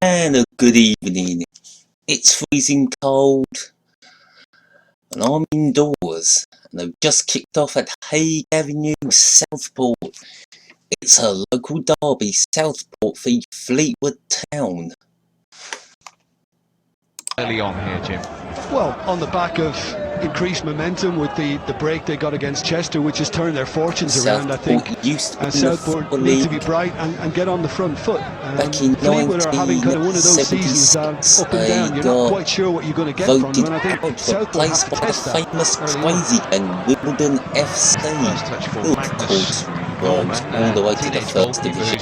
And a good evening. It's freezing cold, and I'm indoors, and I've just kicked off at Hague Avenue, Southport. It's a local derby, Southport v Fleetwood Town. Early on here, Jim. Well, on the back of increased momentum with the break they got against Chester, which has turned their fortunes around, I think. And Southport need to be bright and get on the front foot. Back in Fleetwood are having kind of one of those seasons up and down. You're not quite sure what you're going to get from them, and I think Southport have to test that. Famous Crazy and Wimbledon FC. Of course, rose all the way to the first division.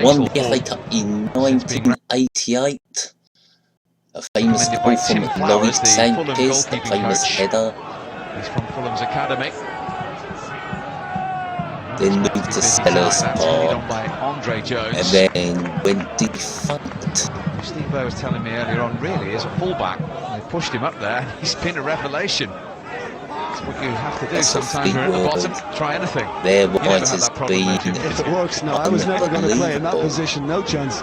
Won the FA Cup in 1988. A famous goal from Laurie Sanchez, the famous header. He's from Fulham's academy. Then moved to Sellers Park, and then went defunct. Steve Burr was telling me earlier on, really, as a fullback, they pushed him up there. He's been a revelation. That's what you have to do sometimes. You're at the bottom, try anything. Their wise has been. If it works, no, I was never going to play in that position, no chance.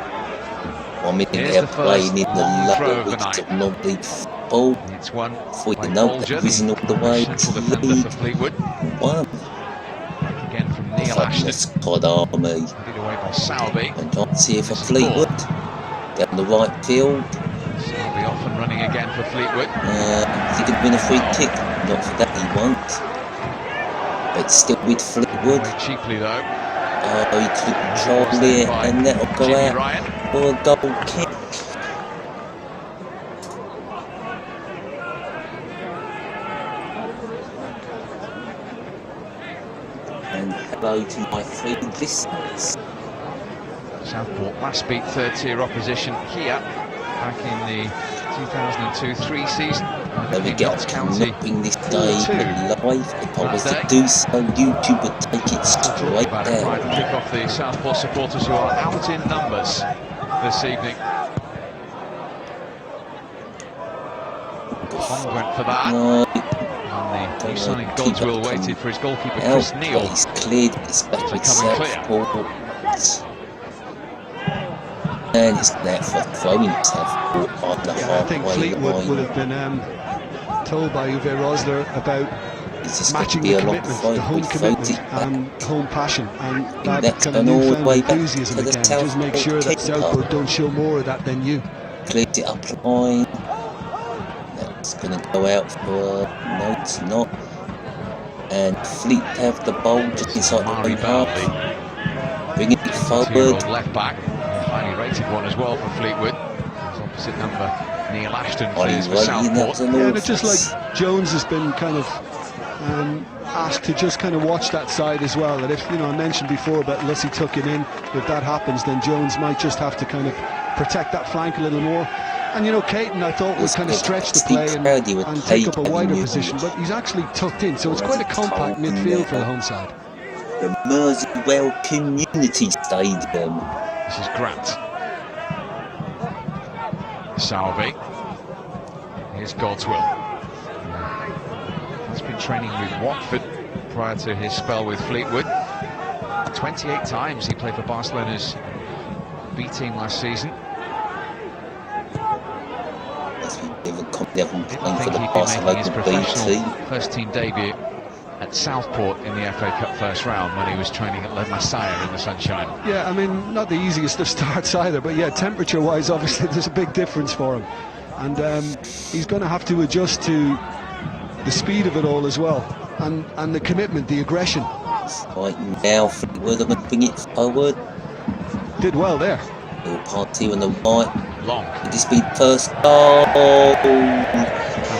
1 minute they're playing in the lower weeks of non-league football. It's one before you know they're whizzing all the way to League One. Again from Neil Ashton. Cod Army. Headed away by Sowerby. And chance here for Fleetwood. Down the right field. Sowerby off and running again for Fleetwood. He could win a free kick. Not for that he won't. But still with Fleetwood. Very cheaply though. He could control it, and that'll go out for a goal kick. And hello to my three listeners. Southport last beat third-tier opposition here back in the 2002-03 season. There we go, connecting this game live. If I was to do so, YouTube would take it straight down. Kick off the Southport supporters who are out in numbers this evening. Bond went for that. No. And the new signing Godswill waited for his goalkeeper Chris Neal. He's cleared, it's back with Southport. And it's there for throwing Southport on the halfway line. I think Fleetwood would have been told by Uwe Rosler about matching the commitment, the home commitment and home passion, and that kind of newfound enthusiasm again. Just make sure that Southport don't show more of that than you. Cleared it up line. That's going to go out for no, it's not. And Fleet have the ball just inside the half. Bringing it forward. Left back, highly rated one as well for Fleetwood. His opposite number, Neil Ashton, plays for Southport. Yeah, and it's just like Jones has been kind of asked to just kind of watch that side as well. That if, you know, I mentioned before about Lucy tucking in, if that happens, then Jones might just have to kind of protect that flank a little more. And you know, Caton, I thought, would kind of stretch the play and take up a wider position, but he's actually tucked in, so it's quite a compact midfield for the home side. The Merseyrail Community Stadium. This is Grant. Sowerby. Here's Godswill. He's been training with Watford prior to his spell with Fleetwood. 28 times he played for Barcelona's B team last season. Didn't think he'd be making his professional first-team debut at Southport in the FA Cup first round when he was training at Le Merseyrail in the sunshine. Yeah, I mean, not the easiest of starts either, but yeah, temperature-wise, obviously, there's a big difference for him. And he's going to have to adjust to the speed of it all as well, and the commitment, the aggression. Right now, Fleetwood are going to bring it forward. Did well there. Little party on the right. Long. Could this be first goal?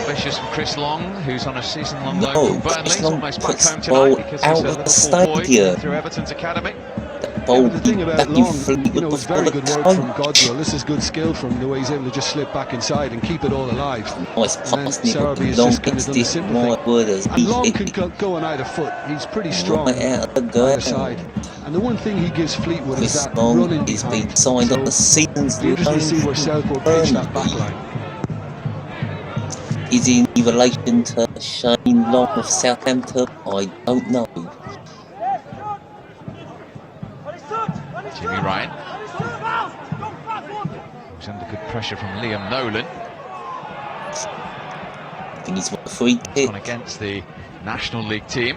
Ambitious from Chris Long, who's on a season-long loan from Burnley. He's almost back home tonight because he's a Liverpool boy through Everton's academy. Yeah, the thing about Long, you know, it's very good work from Godswill. This is good skill from the way he's able to just slip back inside and keep it all alive. Nice pass, Sowerby has just kind of done the simple thing. And Long can go on either foot. He's pretty strong on either side. And the one thing he gives Fleetwood is that running behind. Been signed on the season's loan. Interesting to see where Southport takes that back line. Is he in relation to Shane Long of Southampton? I don't know. Jimmy Ryan. pressure from Liam Nolan. I think he's won a free kick. Gone against the National League team.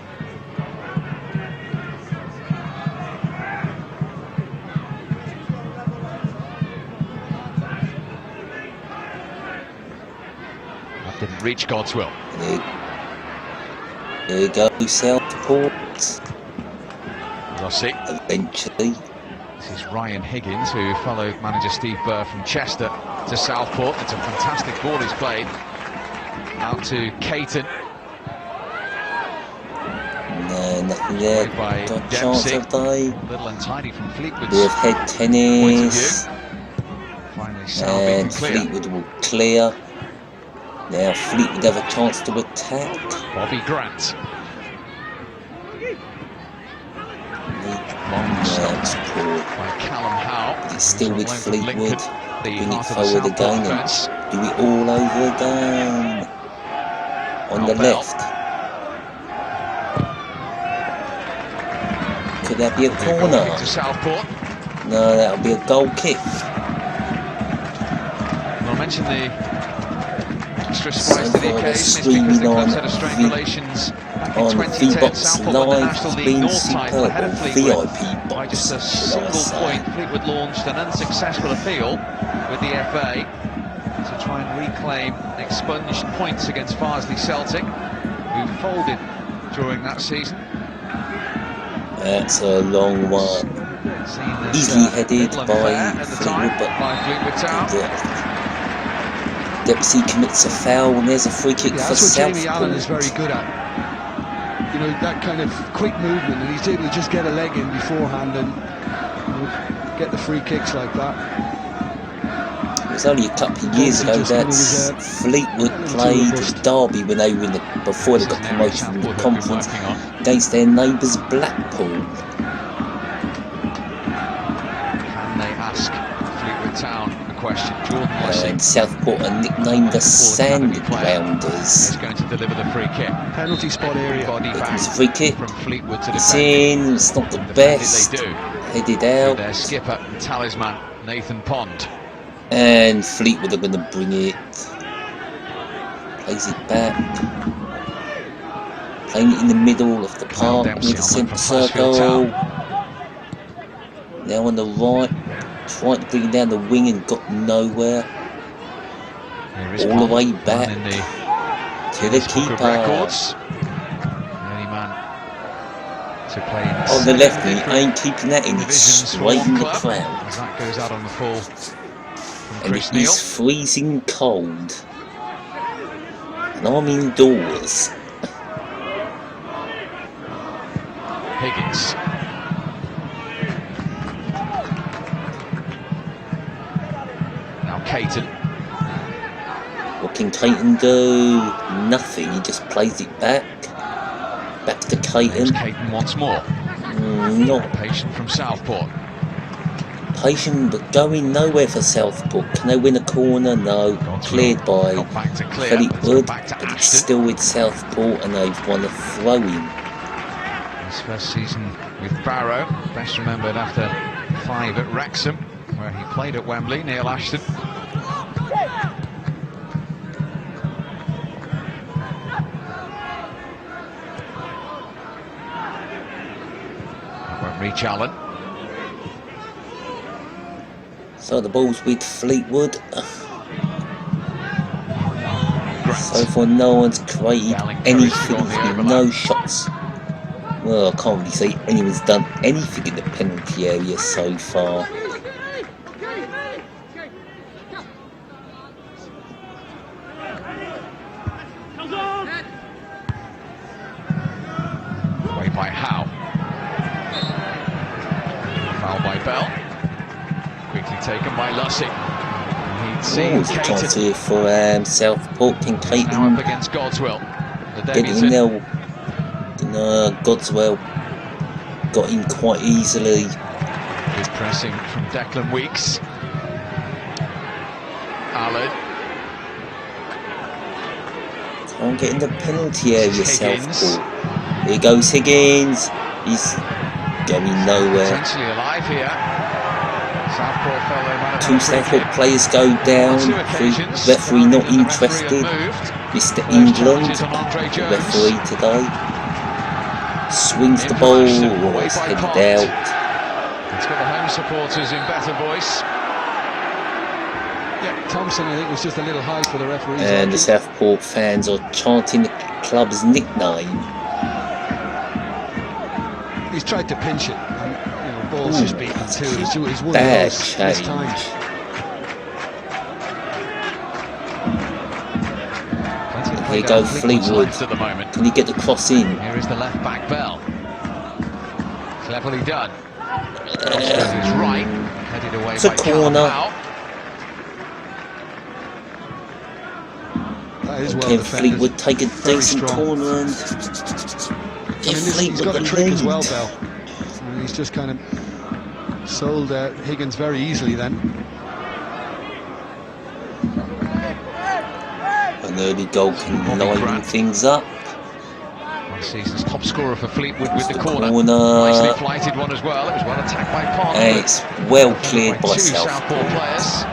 That didn't reach Godswill. There you go, Southport. Rossi. Eventually. This is Ryan Higgins, who followed manager Steve Burr from Chester to Southport. It's a fantastic ball he's played. Out to Caton. No, nothing there. By Got a chance of they. Little untidy from Fleetwood's Bit of head tennis. Finally, And Fleetwood will clear. Now Fleetwood have a chance to attack. Bobby Grant. Long stops by Callum Howe. It's still with Fleetwood. Bring it heart of the forward Southport again defence. and do it all over again. On the left. Could that be a corner? To Southport. No, that'll be a goal kick. Well, I mentioned the extra spice to the occasion. It's because the clubs had a strained relations back in 2010. Southport won the National League North title ahead of Fleetwood by just a single point. Fleetwood launched an unsuccessful appeal with the FA to try and reclaim expunged points against Farsley Celtic, who folded during that season. That's a long one. Easily headed by Fleetwood, but Dempsey commits a foul, and there's a free kick for Southport. Jamie Allen is very good at. You know, that kind of quick movement, and he's able to just get a leg in beforehand and get the free kicks like that. It was only a couple of years ago that Fleetwood played Derby when they were before they got promoted from the conference against their neighbours Blackpool. Can they ask Fleetwood Town a question? Jordan Leslie. And Southport are nicknamed the Sandgrounders. He's going to deliver the free kick. Penalty spot area. Body back free kick from Fleetwood to it's defend. in, it's not the best. They do. Headed out. Their skipper and talisman, Nathan Pond. And Fleetwood are going to bring it. Plays it back. Playing it in the middle of the park near the centre circle. Now on the right. Tried to bring it down the wing and got nowhere. All the way back to the keeper. On the left, he ain't keeping that in. It's straight in the crowd. That goes out on the full. And it is freezing cold. And I'm indoors. Higgins. Now Caton. What can Caton do? Nothing. He just plays it back. Back to Caton. Caton once more. Not patient from Southport. Patient, but going nowhere for Southport. Can they win a corner? No. Cleared by Fleetwood, but it's still with Southport, and they've won a throw-in. His first season with Barrow, best remembered after 5 at Wrexham, where he played at Wembley. Neil Ashton. Won't reach Allen. So the ball's with Fleetwood. So far no one's created anything, no shots. Well, I can't really say anyone's done anything in the penalty area so far. Away by Howe. Foul by Bell. Quickly taken by Lussick. There's a chance here for Southport. Can Caton up against Godswill. get in there? Godswill got in quite easily. Good pressing from Declan Weeks. Allen. Can't get in the penalty area, Southport. Here goes Higgins. He's going nowhere. Potentially alive here. Southport fell there, might have Two had a free Southport kick. players go down. On two occasions, Referee not Darren and the interested. referee have moved. Mr. Those England, challenges on Andre the Jones. referee today, swings In the for ball, Ashton, away it's by headed Pont. out. It's got the home supporters in better voice. Yeah, Thompson, I think, was just a little high for the referees. And the Southport fans are chanting the club's nickname. He's tried to pinch it, and ball's just beaten too. It's one bad of those change. mistimed. Here you go, Fleetwood. At the moment. Can he get the cross in? Here is the left back Bell. Cleverly done. Cross to his right, headed away It's a by corner. That is well Can defended. Fleetwood take a Very decent strong. corner and He's got a trick as well, Bell. And he's just kind of sold Higgins very easily then. An early goal can liven things up. Last season's top scorer for Fleetwood with the corner. Corner. Nicely flighted one as well. It was well attacked by Pont. And it's well cleared by two Southport Southport. players.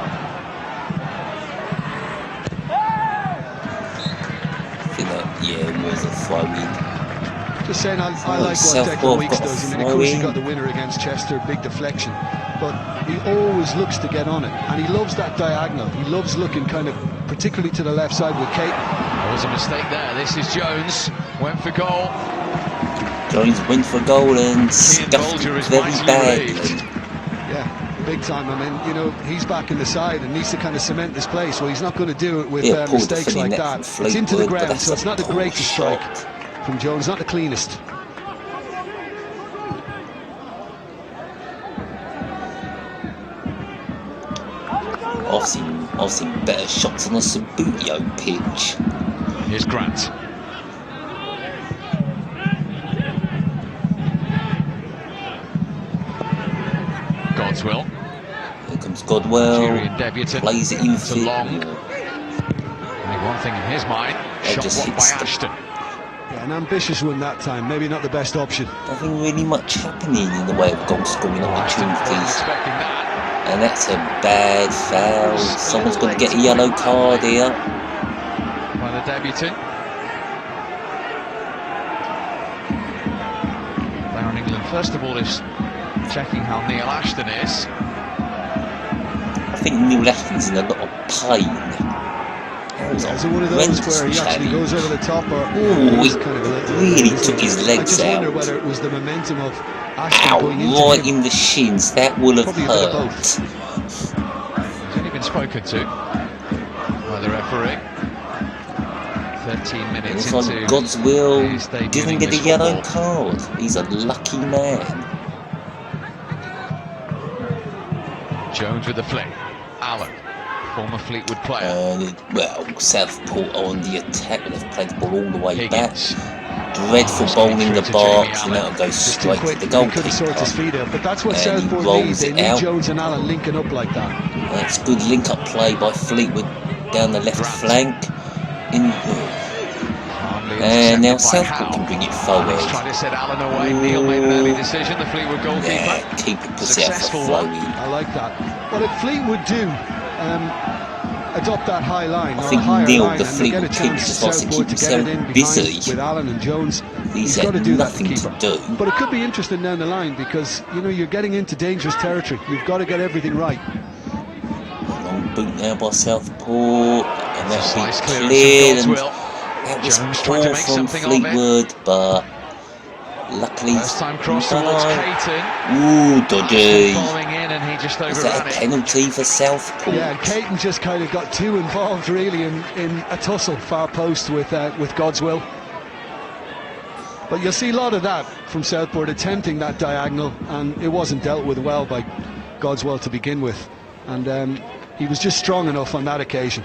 I think that, it was a throw-in. Just saying, I like what Southport Declan Weeks got a does. I mean, of course, he throw-in. got the winner against Chester, big deflection. But he always looks to get on it. And he loves that diagonal. He loves looking kind of, particularly to the left side with Kate. There was a mistake there. This is Jones. Went for goal. Jones went for goal and scuffed Belger it is very mightily badly. relieved. Yeah, big time. I mean, he's back in the side and needs to kind of cement this place. Well, he's not going to do it with Poor mistakes defending like that that. from It's into the Fleetwood, but ground, that's so it's a not the poor greatest strike shot. from Jones, not the cleanest. I've seen better shots on a Sabutio pitch. Here's Grant. Godswill. Here comes Godwell, Nigerian debutant. plays it in To Long. Only one thing in his mind. Shot just blocked by hits the- Ashton. Yeah, an ambitious one that time, maybe not the best option. Nothing really much happening in the way of goal scoring Ashton wasn't opportunities. expecting that. And that's a bad foul. Someone's going to get a yellow card here. By the debutant. Down England, first of all, is checking how Neil Ashton is. I think Neil Ashton's in a lot of pain. Is it one of those where he actually goes over the top, or Ooh, he's he kind of a little, really took his I legs just wonder out. whether it was the momentum of Ashton Ow, going into right him. in the shins. That will have Probably a bit of hurt. He's only been spoken to by the referee. 13 And minutes it's like into God's will his debut in didn't get a English yellow football. card. He's a lucky man. Jones with the flick. Allen, former Fleetwood player. Southport on the attack, but they've played the ball all the way Higgins. back. Dreadful Oh, ball in through the to Jamie box, and Allen. that'll go Just too straight to quick, the he couldn't sort his goalkeeper. feet out. But that's what And he Southport rolls needs. They it need out. Jones and Allen linking up like that. That's good link-up play by Fleetwood down the left Grant. flank. And now Southport can bring it forward. He's trying to set Allen away. Neil made an early decision, the Fleetwood goalkeeper. Yeah, keeper puts it out for Successful flowing. I like that. But if Fleetwood do adopt that high line, I or think a higher Neil, line, the and they get a Fleetwood chance keeper, to just wants to Southport keep to get it in himself behind busy. with Allen and Jones, He's got to had do that, the nothing keeper. to do. But it could be interesting down the line because you're getting into dangerous territory. You've got to get everything right. Long boot now by Southport, and that'll be Slice clearance cleared. from And Godswill. that was Jones trying to poor make from something of it. Fleetwood, but luckily. First time cross towards Caton. Ooh, dodgy. Following in, and he just Is that overran a it. penalty for Southport? Yeah, and Caton just kind of got too involved really in a tussle far post with Godswill. But you'll see a lot of that from Southport attempting that diagonal, and it wasn't dealt with well by Godswill to begin with, and he was just strong enough on that occasion.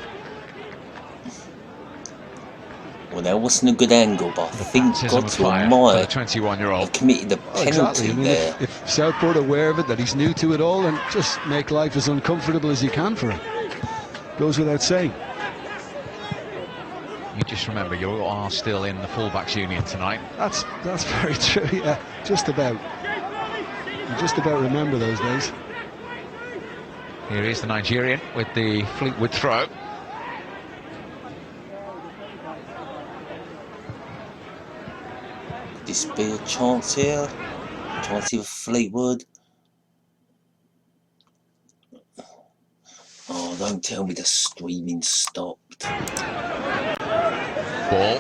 Well, that wasn't a good angle, but I think Baptism of Godswill fire for the might 21-year-old. have committed a penalty Exactly. I mean, there. if Southport are aware of it, that he's new to it all, and just make life as uncomfortable as you can for him. Goes without saying. You just remember, you are still in the fullbacks union tonight. That's very true. Yeah, just about. You just about remember those days. Here is the Nigerian with the Fleetwood throw. This be a chance here. Chance here for Fleetwood. Oh, don't tell me the streaming stopped. Ball.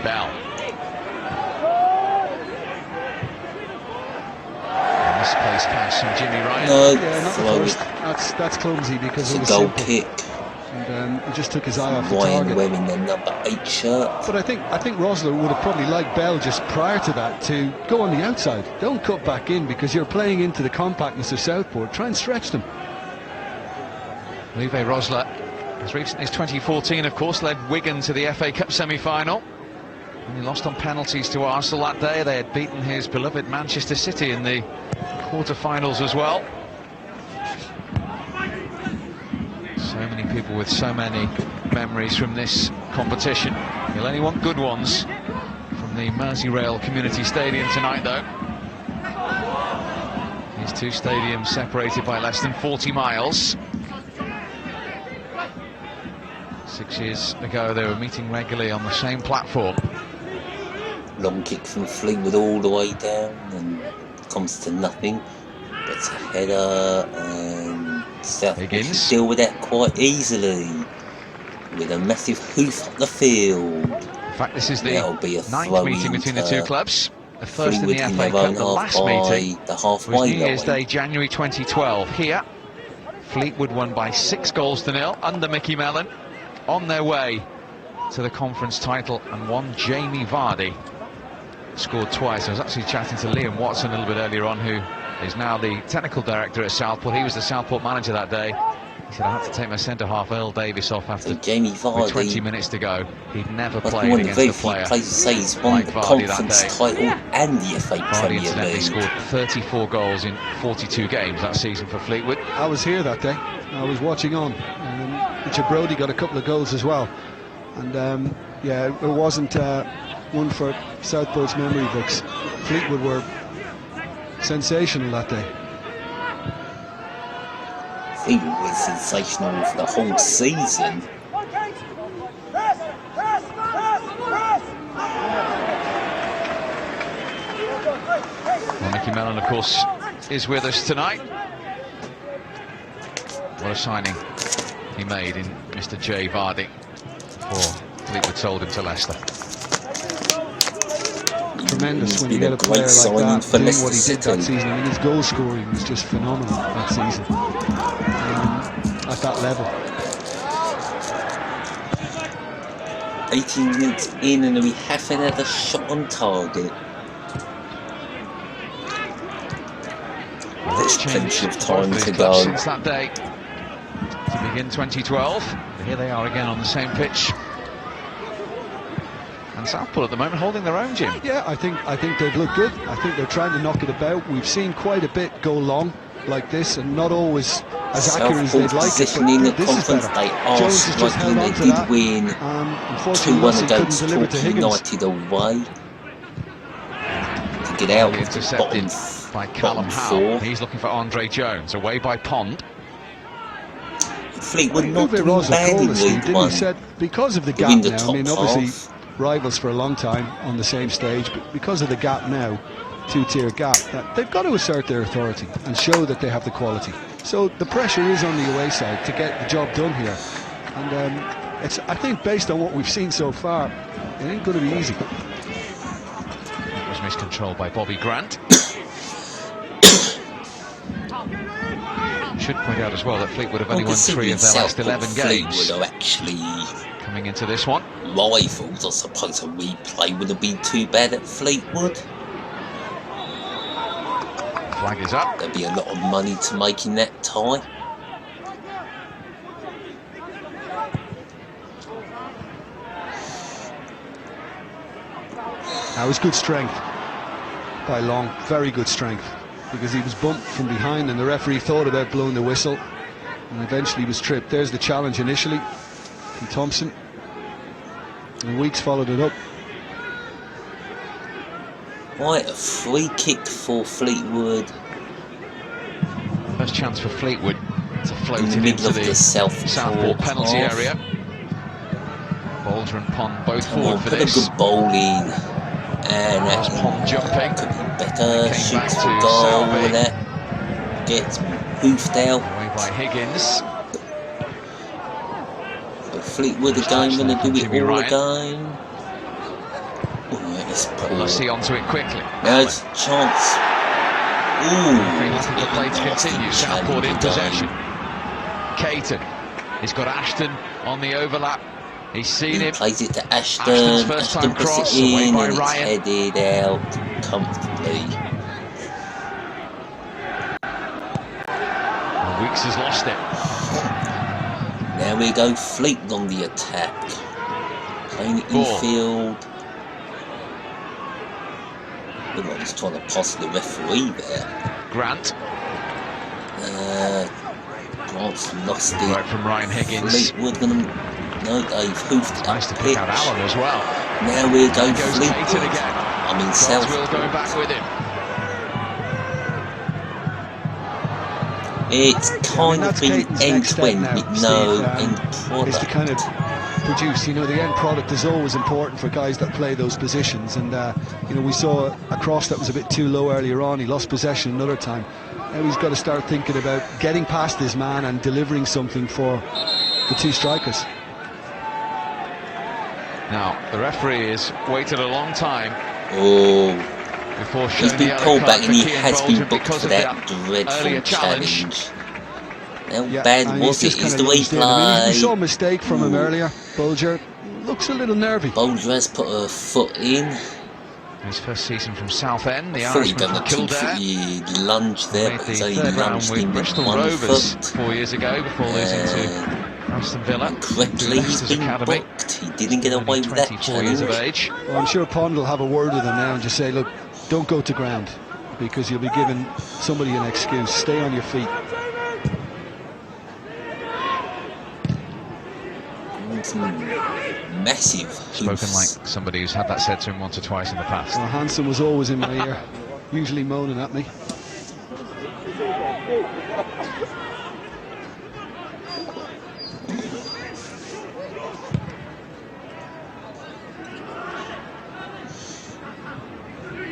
Bell. Misplaced pass from Jimmy Ryan. No, Yeah, not the first. That's clumsy because it's it a was goal simple. kick. And he just took his eye off the Ryan target. wearing the number 8 shirt. But I think Rosler would have probably liked Bell just prior to that to go on the outside. Don't cut back in because you're playing into the compactness of Southport. Try and stretch them. Lieve Rosler, as recent as 2014, of course, led Wigan to the FA Cup semi-final. And he lost on penalties to Arsenal that day. They had beaten his beloved Manchester City in the quarter-finals as well. So many people with so many memories from this competition. You'll only want good ones from the Merseyrail Community Stadium tonight, though. These two stadiums separated by less than 40 miles. 6 years ago, they were meeting regularly on the same platform. Long kick from Fleetwood all the way down and comes to nothing. Gets a header and Southport can deal with that quite easily with a massive hoof up the field. In fact, this is the ninth meeting between the two clubs. The first Fleetwood in the FA Cup, the last meeting was New Year's Day, January 2012. Here, Fleetwood won by 6-0 under Mickey Mellon, on their way to the conference title, and one Jamie Vardy scored twice. I was actually chatting to Liam Watson a little bit earlier on, who is now the technical director at Southport. He was the Southport manager that day. He said, I had to take my centre-half Earl Davis off after Jamie Vardy, with 20 minutes to go. He'd never played against a player he's won like the Vardy conference that day. title and the FA Vardy Premier incidentally League. scored 34 goals in 42 games that season for Fleetwood. I was here that day. I was watching on. Richard Brodie got a couple of goals as well. And yeah, it wasn't one for Southport's memory books. Fleetwood were sensational that day. Fleetwood was sensational for the whole season. Well, Mickey Mellon, of course, is with us tonight. What a signing he made in Mr. J. Vardy before Fleetwood sold him to Leicester. Tremendous when you get a player like that doing what he did that season. I mean, his goal scoring was just phenomenal that season at that level. 18 minutes in and we haven't had a shot on target. There's plenty of time to go. Since that day to begin 2012. But here they are again on the same pitch. And Southport at the moment holding their own, Jim. Yeah, I think they've looked good. I think they're trying to knock it about. We've seen quite a bit go long like this, and not always as accurate as they'd like it. But in the this is conference, better. they are Jones has just held on to that. Win Unfortunately, 2-1 against Torquay United away to get out of the bottom by Callum Howe. He's looking for Andre Jones, away by Pond. Fleetwood not doing bad in League One. He said because of the gap now. I mean, obviously rivals for a long time on the same stage, but because of the gap now, two-tier gap, that they've got to assert their authority and show that they have the quality. So the pressure is on the away side to get the job done here, and it's, I think, based on what we've seen so far, it ain't going to be easy. That was miscontrolled by Bobby Grant. Should point out as well that Fleetwood have only won 3 of their last 11 games. Fleetwood are actually coming into this one. Rivals, I suppose a replay would have been too bad at Fleetwood. Flag is up. There'd be a lot of money to make in that tie. That was good strength by Long, very good strength, because he was bumped from behind and the referee thought about blowing the whistle and eventually was tripped. There's the challenge initially from Thompson, and Weeks followed it up. Right, a free kick for Fleetwood First chance for Fleetwood to float it middle into of the Southport penalty half. area. Belger and Pond both Come forward on, for put this. a good bowl in. And There's Pond jumping. could be better. Came back Shoots to for goal. Southport. That gets hoofed out. Away by Higgins. But Fleetwood again going to do it Jimmy all Ryan. again. Oh, that is poor. Lucy onto it quickly. There's a chance. Ooh, Looking for play to continue. Southport in possession. Caton. He's got Ashton on the overlap. He's seen He him. plays it to Ashton. Ashton's first Ashton time puts cross, it in away by and Ryan. it's headed out comfortably. Weeks has lost it. Now we go Fleetwood on the attack. Playing it Ball. infield. Look like he's trying to pass the referee there. Grant. Grant's lost it. Right from Ryan Higgins. Fleetwood gonna... No, they've hoofed it Nice to up pick pitch. out Allen as well. Now we go There goes Caton Fleetwood. again. I mean Southwell Southport. going back with him. It's kind of that's been Caton's next step end-to-end now, with no Steve, end is to product. kind of produce. You know, the end product is always important for guys that play those positions. And you know, we saw a cross that was a bit too low earlier on. He lost possession another time. Now he's got to start thinking about getting past his man and delivering something for the two strikers. Now, the referee has waited a long time Oh, before he's showing the been yellow pulled card back for and he Kean has been Belger booked because for of that earlier dreadful challenge. How Yeah, bad and was he's it? just Is kinda the way he loosed in. I mean, we saw a played? mistake from him Ooh. earlier. Belger looks a little nervy. Belger has put a foot in. His first season from Southend, the I thought he'd Irishman done a from Kildare. 2-footed lunge there, Made but the he's only third round lunged with in with Bristol one Rovers foot. 4 years ago before losing to Aston Villa. Correctly, he's Leicester's been academy. booked. He didn't get Only away with that 24 years of challenge. age. Well, I'm sure Pond will have a word with him now and just say, look, don't go to ground, because you'll be giving somebody an excuse. Stay on your feet. Some massive Spoken hoofs. like somebody who's had that said to him once or twice in the past. Well, Hansen was always in my ear, usually moaning at me.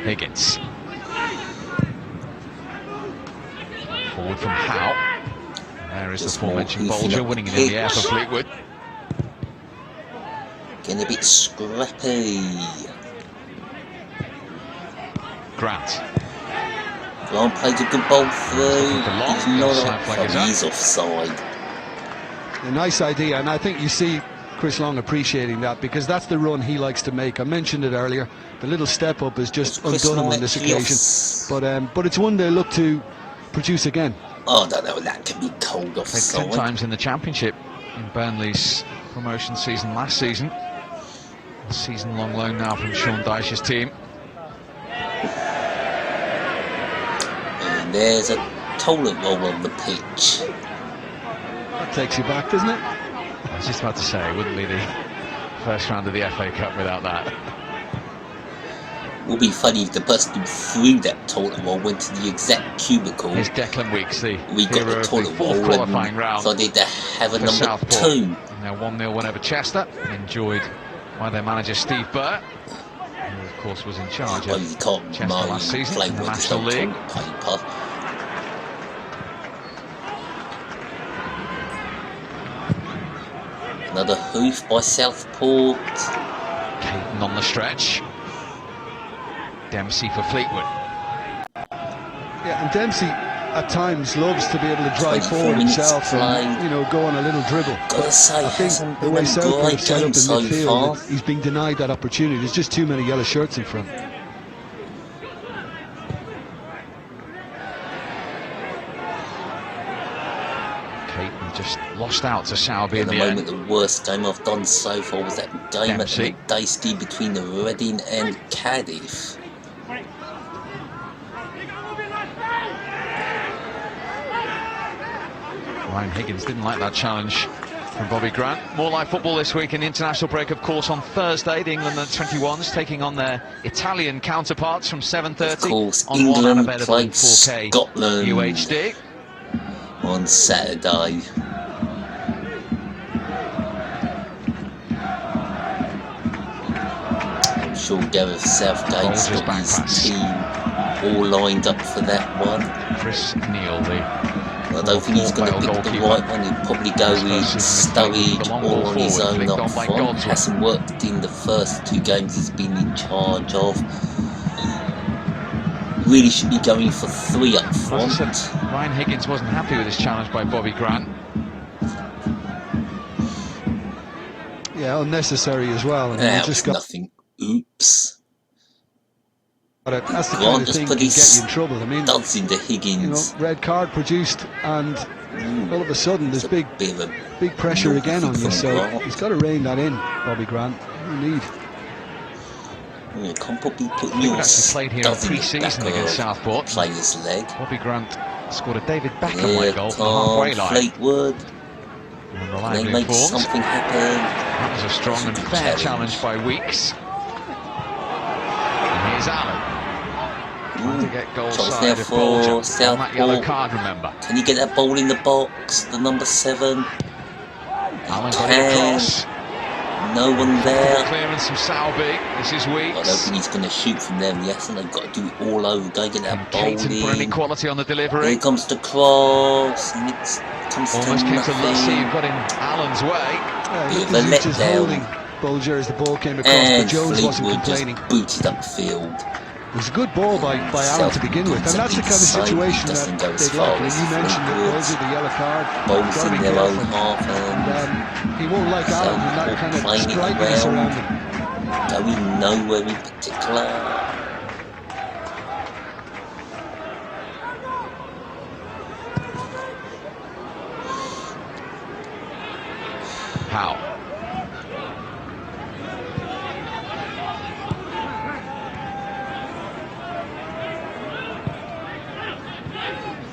Higgins. Forward from Howe. There is Just the aforementioned more hoofing Belger up winning it the in the air for pitch. Fleetwood. Getting a bit scrappy. Grant. Grant plays a good ball through. The long, He's not offside flag is up. He's offside. A nice idea, and I think you see Chris Long appreciating that, because that's the run he likes to make. I mentioned it earlier. The little step up is just Was Chris undone him Long on this actually occasion. But it's one they look to produce again. Oh, I don't know, that could be cold Played offside. 10 times in the Championship in Burnley's promotion season last season. A season-long loan now from Sean Dyche's team. And there's a toilet roll on the pitch. That takes you back, doesn't it? I was just about to say, it wouldn't be the first round of the FA Cup without that. It would be funny if the person who threw that toilet roll went to the exact cubicle. Here's Declan Weeks, the We got hero the of the toilet fourth roll qualifying and round so did they have a for number Southport. 2. Now 1-0 win over Chester, enjoyed by their manager Steve Burt, who of course was in charge Well, of you can't Chester moan last season play in the with National the League. paper. Another hoof by Southport. Caton on the stretch. Dempsey for Fleetwood. Yeah, and Dempsey at times loves to be able to drive 24 forward minutes himself played. and, you know, go on a little dribble. Gotta say, I think hasn't the been way a Southport great have set up game in so midfield, far. he's being denied that opportunity. There's just too many yellow shirts in front. Caton just lost out to Sowerby At in the the end. moment, the worst game I've done so far was that game Dempsey. at the Daysky between the Reading and Cardiff. Ryan Higgins didn't like that challenge from Bobby Grant. More live football this week in the international break, of course, on Thursday. The England under-21s taking on their Italian counterparts from 7:30 Of course, on one and England available in played 4K Scotland. UHD. on Saturday. I'm sure Gareth Southgate's got his team all lined up for that one. Chris Neal, I don't think he's going to pick the right one. He'll probably go with Sturridge or on his own up front. Hasn't worked in the first 2 games he's been in charge of. Really should be going for 3 up front. Ryan Higgins wasn't happy with his challenge by Bobby Grant. Yeah, unnecessary as well. And That just was nothing. Oops. But that's the kind of thing that can get you in trouble. I mean, duds into Higgins. Red card produced, and all of a sudden there's big pressure again on you. So he's got to rein that in, Bobby Grant. You need. You can't probably put Fleetwood actually played here in pre-season against Southport. Player's leg. Bobby Grant scored a David Beckham-like goal from the halfway line. Fleetwood. They make something happen. That was a strong and fair challenge by Weeks. And here's Allen. Trying to get goal side of Belger on that yellow card, remember. Can you get that ball in the box? The number 7. Allen got it across. No one there. Clearance from Salby. This is Weeks. I don't think he's going to shoot from there. Yes, and they've got to do it all over. Go get that ball in. Put any quality on the delivery. Here comes the cross. And it comes almost to came to Lucy. nothing. Got in Allen's way. He was just holding Belger as the ball came across, And but Jones wasn't Fleetwood complaining. just booted upfield. It was a good ball by Allen to begin with, and that's the kind of situation that they'd like. I mean, you mentioned that Belger, the yellow card, Balls got to in be their own careful. half, And he won't like Allen and that kind of playing it sprightliness around him. going nowhere in particular. How?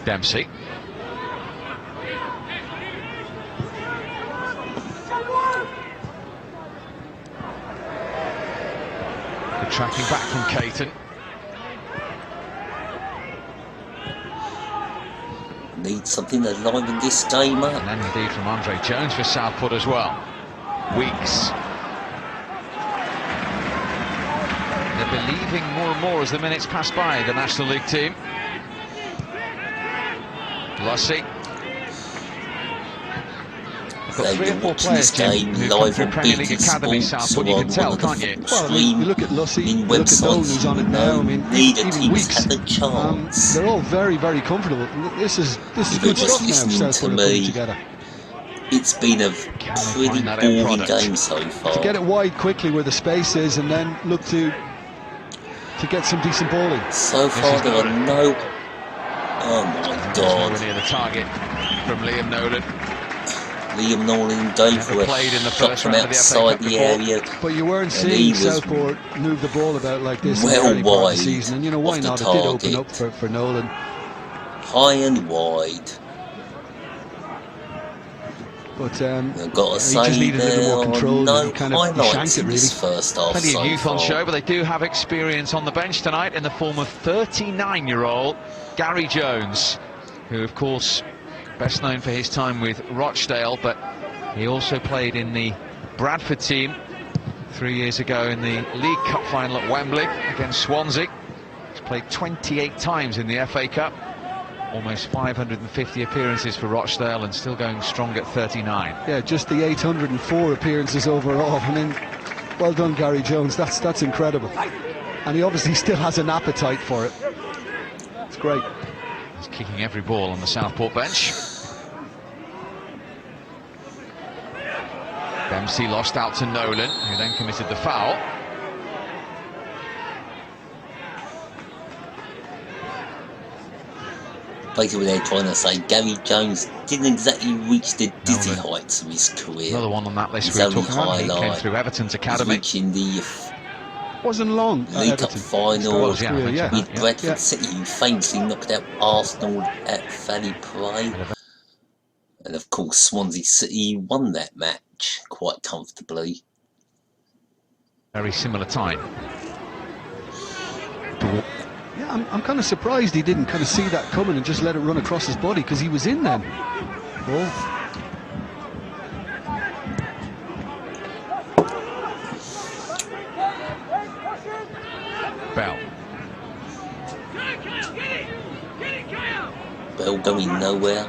Dempsey. Good tracking back from Caton. Need something alive in this game, And then indeed from Andre Jones for Southport as well. Weeks. They're believing more and more as the minutes pass by, the National League team. Lucy. Got 3 or 4 players, Jim, who come through Premier League Academy, Southport. You can tell, can't you? Well, I mean, you look at Lucy, you look at Nolan, who's on it now. I mean, even Weeks. They're all very, very comfortable. This is good stuff now. Southport are putting together. It's been a pretty boring game so far. To get it wide quickly where the space is, and then look to get some decent bowling. So far, there are no. Oh my God! Near the target from Liam Nolan. Liam Nolan going for a shot from outside the area. But you weren't seeing Southport move the ball about like this in the early part of the season, and you know why not? It did open up for Nolan. High and wide. But I've got to say, he just needed a little more control. No and kind of highlights it, in really. this first half. Plenty so of youth far. on show, but they do have experience on the bench tonight in the form of 39-year-old Gary Jones, who, of course, best known for his time with Rochdale, but he also played in the Bradford team 3 years ago in the League Cup final at Wembley against Swansea. He's played 28 times in the FA Cup, almost 550 appearances for Rochdale, and still going strong at 39. Yeah, just the 804 appearances overall. I mean, well done, Gary Jones. That's incredible. And he obviously still has an appetite for it. It's great. He's kicking every ball on the Southport bench. Dempsey lost out to Nolan, who then committed the foul. Basically, they're trying to say Gary Jones didn't exactly reach the dizzy heights of his career. Another one on that list we were talking about. He came through Everton's academy. Reaching the wasn't long League Cup final with Bradford yeah. City, who famously knocked out Arsenal at Valley Parade. And of course, Swansea City won that match quite comfortably. Very similar time. Yeah, I'm kind of surprised he didn't kind of see that coming and just let it run across his body, because he was in then. Ball. Bell. Bell going nowhere.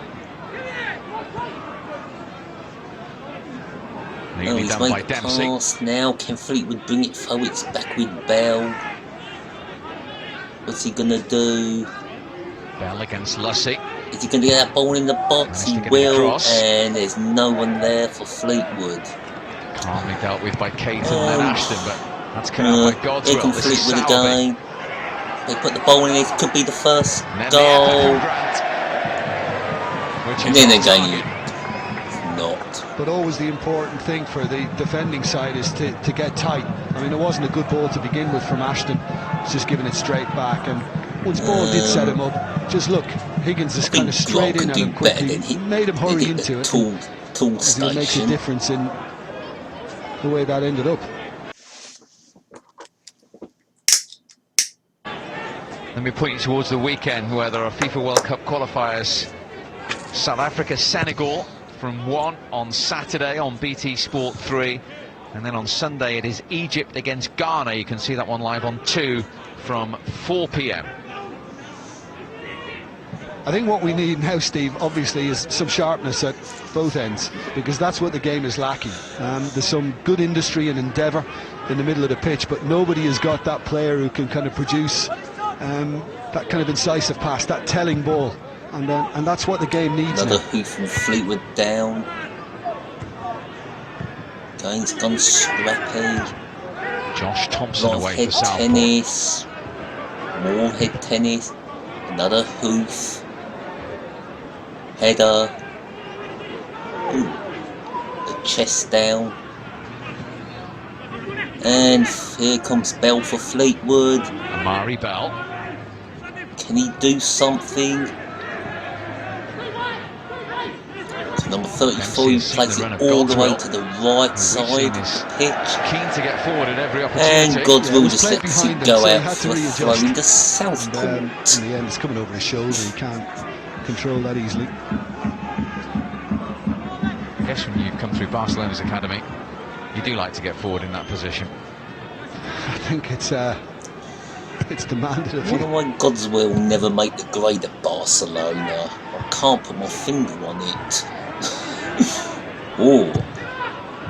Neatly He's done by made the Dempsey. pass now. Can Fleetwood bring it forward? It's back with Bell. What's he gonna do? Bell against Lussey. Is he gonna get that ball in the box? He will, and there's no one there for Fleetwood. Calmly dealt with by Caton and then Ashton, but that's come out by Godswill. Here comes Fleetwood again. They put the ball in, it could be the first goal. And then again, not. But always the important thing for the defending side is to get tight. I mean, it wasn't a good ball to begin with from Ashton. It's just giving it straight back, and once ball did set him up, just look, Higgins is kind of straight in at him quickly. He made him hurry into it. Tool station. It makes a difference in the way that ended up. Let me point you towards the weekend where there are FIFA World Cup qualifiers. South Africa, Senegal from 1 on Saturday on BT Sport 3, and then on Sunday it is Egypt against Ghana. You can see that one live on 2 from 4 p.m. I think what we need now, Steve, obviously is some sharpness at both ends, because that's what the game is lacking. There's some good industry and endeavour in the middle of the pitch, but nobody has got that player who can kind of produce that kind of incisive pass, that telling ball. And that's what the game needs. Another now. hoof from Fleetwood down. Game's gone scrappy. Josh Thompson away for Southport. Tennis. More head tennis. Another hoof. Header. Ooh. The chest down. And here comes Bell for Fleetwood. Amari Bell. Can he do something? Number 34 plays it all the way to the right side of the pitch. Keen to get forward at every opportunity. And Godswill just lets it go out for a throw into Southport. In the end, it's coming over his shoulder. He can't control that easily. I guess when you come through Barcelona's academy, you do like to get forward in that position. I think it's demanded of I wonder why Godswill will never make the grade at Barcelona. I can't put my finger on it. Oh,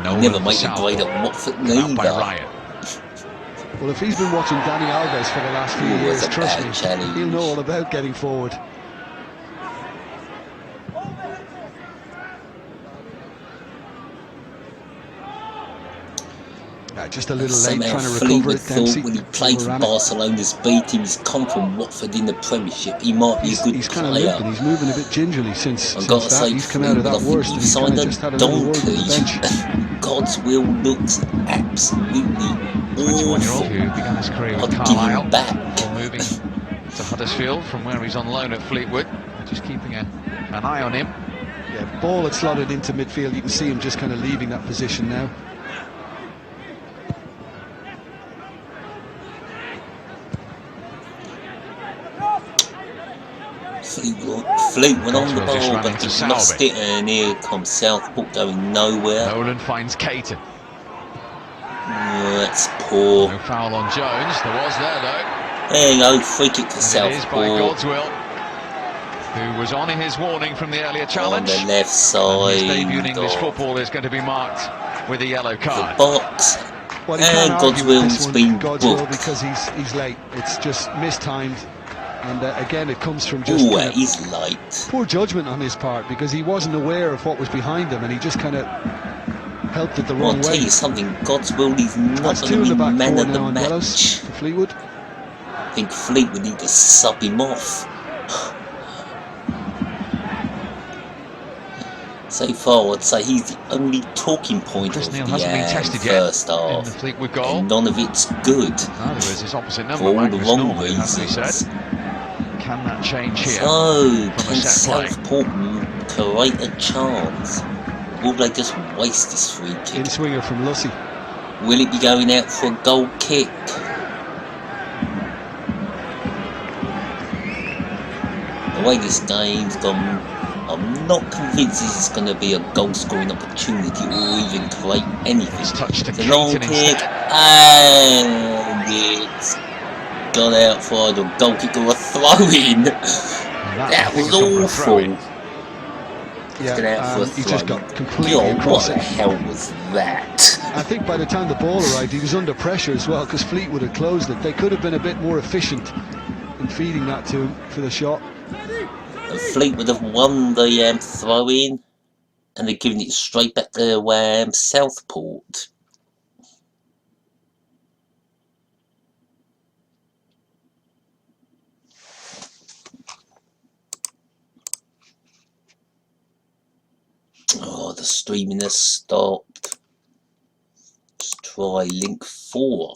never make the grade at Watford neither. Well, if he's been watching Danny Alves for the last few years, trust me, he'll know all about getting forward. Just a little late trying to recover it. Dempsey, when he played for Barcelona's B team, he's come from Watford in the Premiership. He might be a good he's player. Kind of limping. He's moving a bit gingerly since got to say, he's come out of that worst. He signed a donkey. Godswill looks absolutely awful. Who began his career with Carlisle, moving to Huddersfield from where he's on loan at Fleetwood. Just keeping an eye on him. Yeah, ball had slotted into midfield. You can see him just kind of leaving that position now. Fleetwood on the ball, but he's lost it, and here comes Southport going nowhere. Nolan finds Caton. That's poor. No foul on Jones. There was there though. There you go, free kick for Southport. It is by Godswill, who was on his warning from the earlier challenge. On the left side. And his debut in English football is going to be marked with a yellow card. The box. Well, and Godswill's been booked. Because he's late. It's just mistimed. And again, it comes from just he's late. Poor judgment on his part, because he wasn't aware of what was behind him, and he just kind of helped it the wrong way. I'll tell you something, Godswill is not going to be man of the match. Fleetwood. I think Fleetwood need to sub him off. So far, I'd say he's the only talking point of the first half. The Fleetwood goal. And none of it's good. There is his opposite number, for all the wrong reasons. Can that change here? So, can Southport create a chance? Will they just waste this free kick? In-swinger from Lussey. Will it be going out for a goal kick? The way this game's gone, I'm not convinced this is going to be a goal-scoring opportunity or even create anything. It's touched to It's a long Keaton kick, instead. and it's gone out for the goal kick or a throw-in. That was awful. Yeah, he just got completely across what the hell was that? I think by the time the ball arrived, he was under pressure as well, because Fleetwood had closed it. They could have been a bit more efficient in feeding that to him for the shot. And Fleetwood have won the throw-in, and they're giving it straight back to Southport. Oh, the streaming has stopped. Let's try link 4.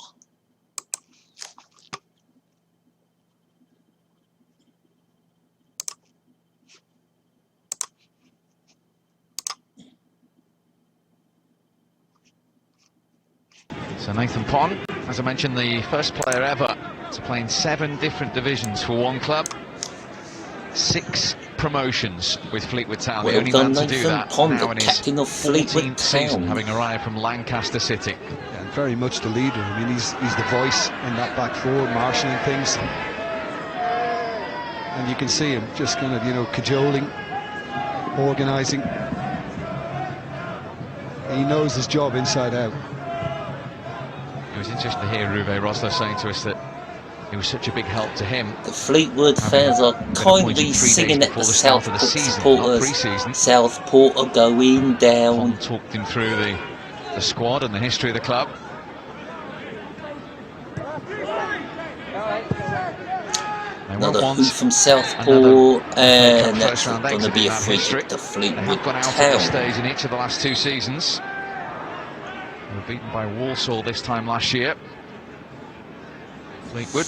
So Nathan Pond, as I mentioned, the first player ever to play in 7 different divisions for one club. 6 promotions with Fleetwood Town, the only man to do that now in his 14th season, having arrived from Lancaster City. Yeah, and very much the leader. I mean, he's the voice in that back four, marshalling things. And you can see him just kind of, you know, cajoling, organising. He knows his job inside out. It was interesting to hear Uwe Rosler saying to us that it was such a big help to him. The Fleetwood fans are kindly singing at the Southport supporters. Southport are going down. Pond talked him through the squad and the history of the club. Another hoop from Southport, and that's going to be a free kick to Fleetwood They have gone out at this stage in each of the last 2 seasons. They were beaten by Walsall this time last year. Fleetwood.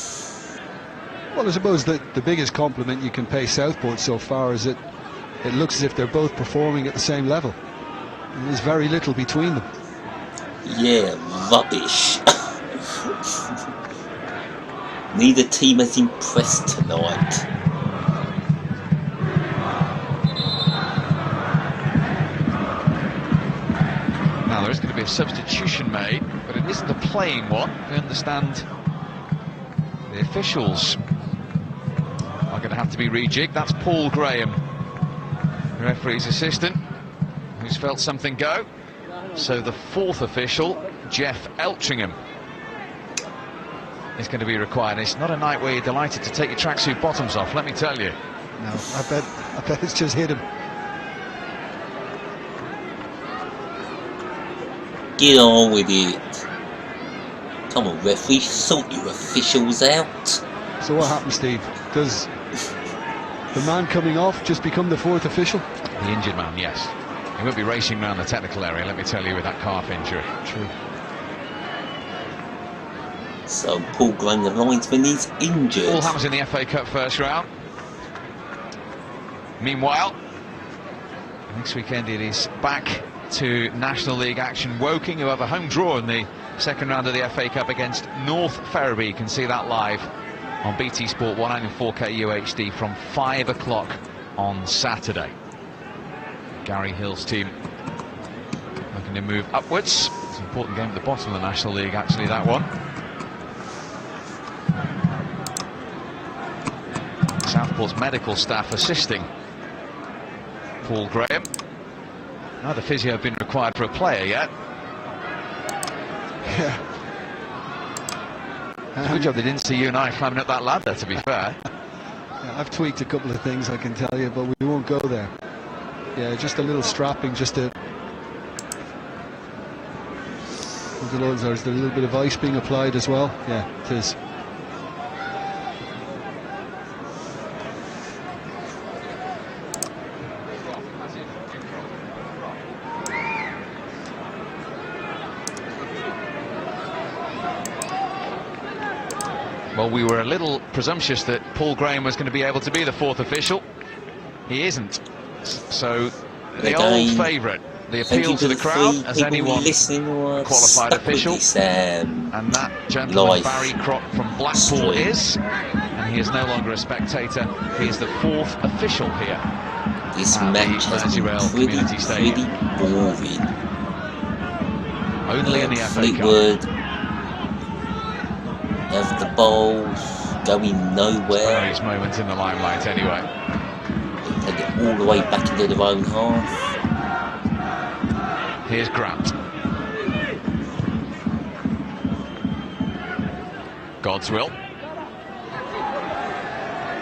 Well, I suppose that the biggest compliment you can pay Southport so far is that it looks as if they're both performing at the same level. And there's very little between them. Yeah, rubbish. Neither team has impressed tonight. Now there is going to be a substitution made, but it isn't a playing one. We understand the officials are going to have to be rejigged. That's Paul Graham, the referee's assistant, who's felt something go. So the 4th official, Jeff Eltringham, is going to be required. It's not a night where you're delighted to take your tracksuit bottoms off, let me tell you. No, I bet it's just hit him. Get on with it. Come on, referee, sort your officials out. So what happens, Steve? Does the man coming off just become the 4th official? The injured man, yes. He won't be racing around the technical area, let me tell you, with that calf injury. True. So Paul Graham, the linesman, is injured. All happens in the FA Cup first round. Meanwhile, next weekend it is back to National League action. Woking, who have a home draw in the second round of the FA Cup against North Ferriby. You can see that live on BT Sport 1 and 4K UHD from 5 o'clock on Saturday. Gary Hill's team looking to move upwards. It's an important game at the bottom of the National League, actually, that one. Southport's medical staff assisting Paul Graham. Neither physio have been required for a player yet. Yeah. Good job they didn't see you and I climbing up that ladder, to be fair. Yeah, I've tweaked a couple of things, I can tell you, but we won't go there. Yeah, just a little strapping, just to... Is there a little bit of ice being applied as well? Yeah, it is. Well, we were a little presumptuous that Paul Graham was going to be able to be the 4th official. He isn't. So, the old favourite, the appeal to the crowd, as anyone qualified official. And that gentleman, Barry Crock from Blackpool, is. And And he is no longer a spectator, he is the 4th official here. This match has been pretty boring. Only in the FA Fleetwood Cup. have the ball going nowhere. Various moments in the limelight anyway. They take it all the way back into their own half. Here's Grant. God's will.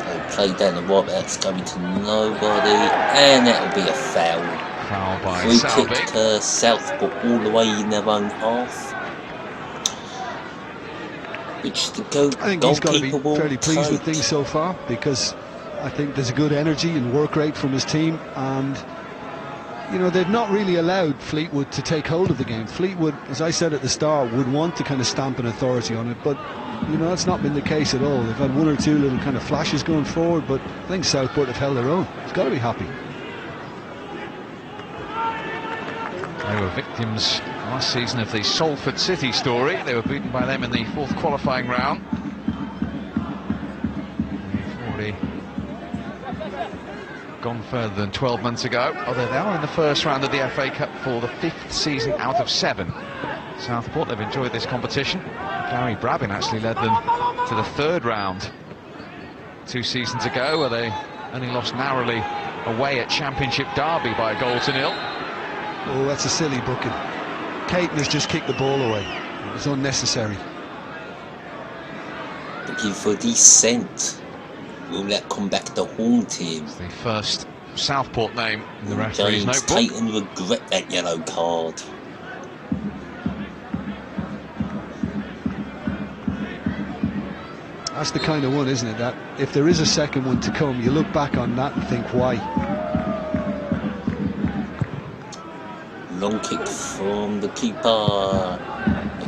They play down the right, but that's going to nobody, and that'll be a foul. Foul by Free Selby. kick to Southport all the way in their own half. Which the I think he's got to be goalkeeper will fairly pleased with take. things so far, because I think there's a good energy and work rate from his team, and you know, they've not really allowed Fleetwood to take hold of the game. Fleetwood, as I said at the start, would want to kind of stamp an authority on it, but you know, that's not been the case at all. They've had one or two little kind of flashes going forward, but I think Southport have held their own. He's got to be happy. They were victims last season of the Salford City story. They were beaten by them in the 4th qualifying round. They've already gone further than 12 months ago, although they are in the first round of the FA Cup for the 5th season out of 7. Southport, they've enjoyed this competition. Gary Brabin actually led them to the 3rd round 2 seasons ago, where they only lost narrowly away at Championship Derby by a goal to 0. Oh, that's a silly booking. Caton has just kicked the ball away. It was unnecessary. Looking for descent. Will that come back to haunt him? The first Southport name in the referee's James notebook. Caton regret that yellow card. That's the kind of one, isn't it, that if there is a second one to come, you look back on that and think, why? Long kick from the keeper.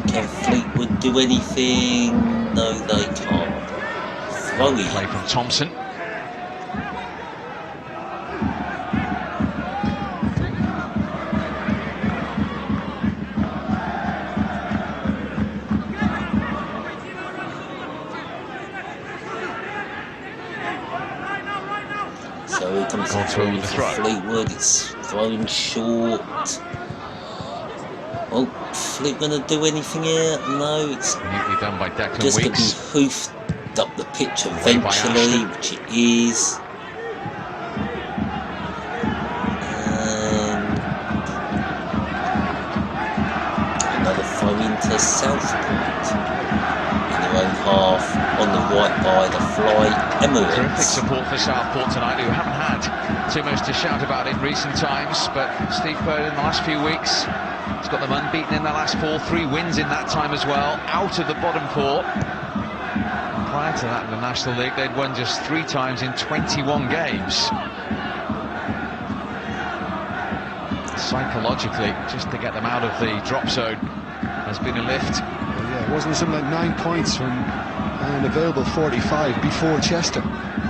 Can Fleetwood do anything? No, they can't. Throw it. Play from Thompson. So here comes the throw for Fleetwood. It's thrown short. Oh, Fleetwood gonna do anything here? No, it's Neatly done by Declan just gonna be Weeks. hoofed up the pitch Away by eventually, Ashton. which it is. Another throw into Southport in their own half, on the right by the Fly Terrific Emirates. support for Southport tonight, who haven't had too much to shout about in recent times, but Steve Byrne in the last few weeks has got them unbeaten in the last 4, 3 wins in that time as well, out of the bottom 4. Prior to that in the National League, they'd won just 3 times in 21 games. Psychologically, just to get them out of the drop zone has been a lift. Well, yeah, wasn't it something like 9 points from an available 45 before Chester,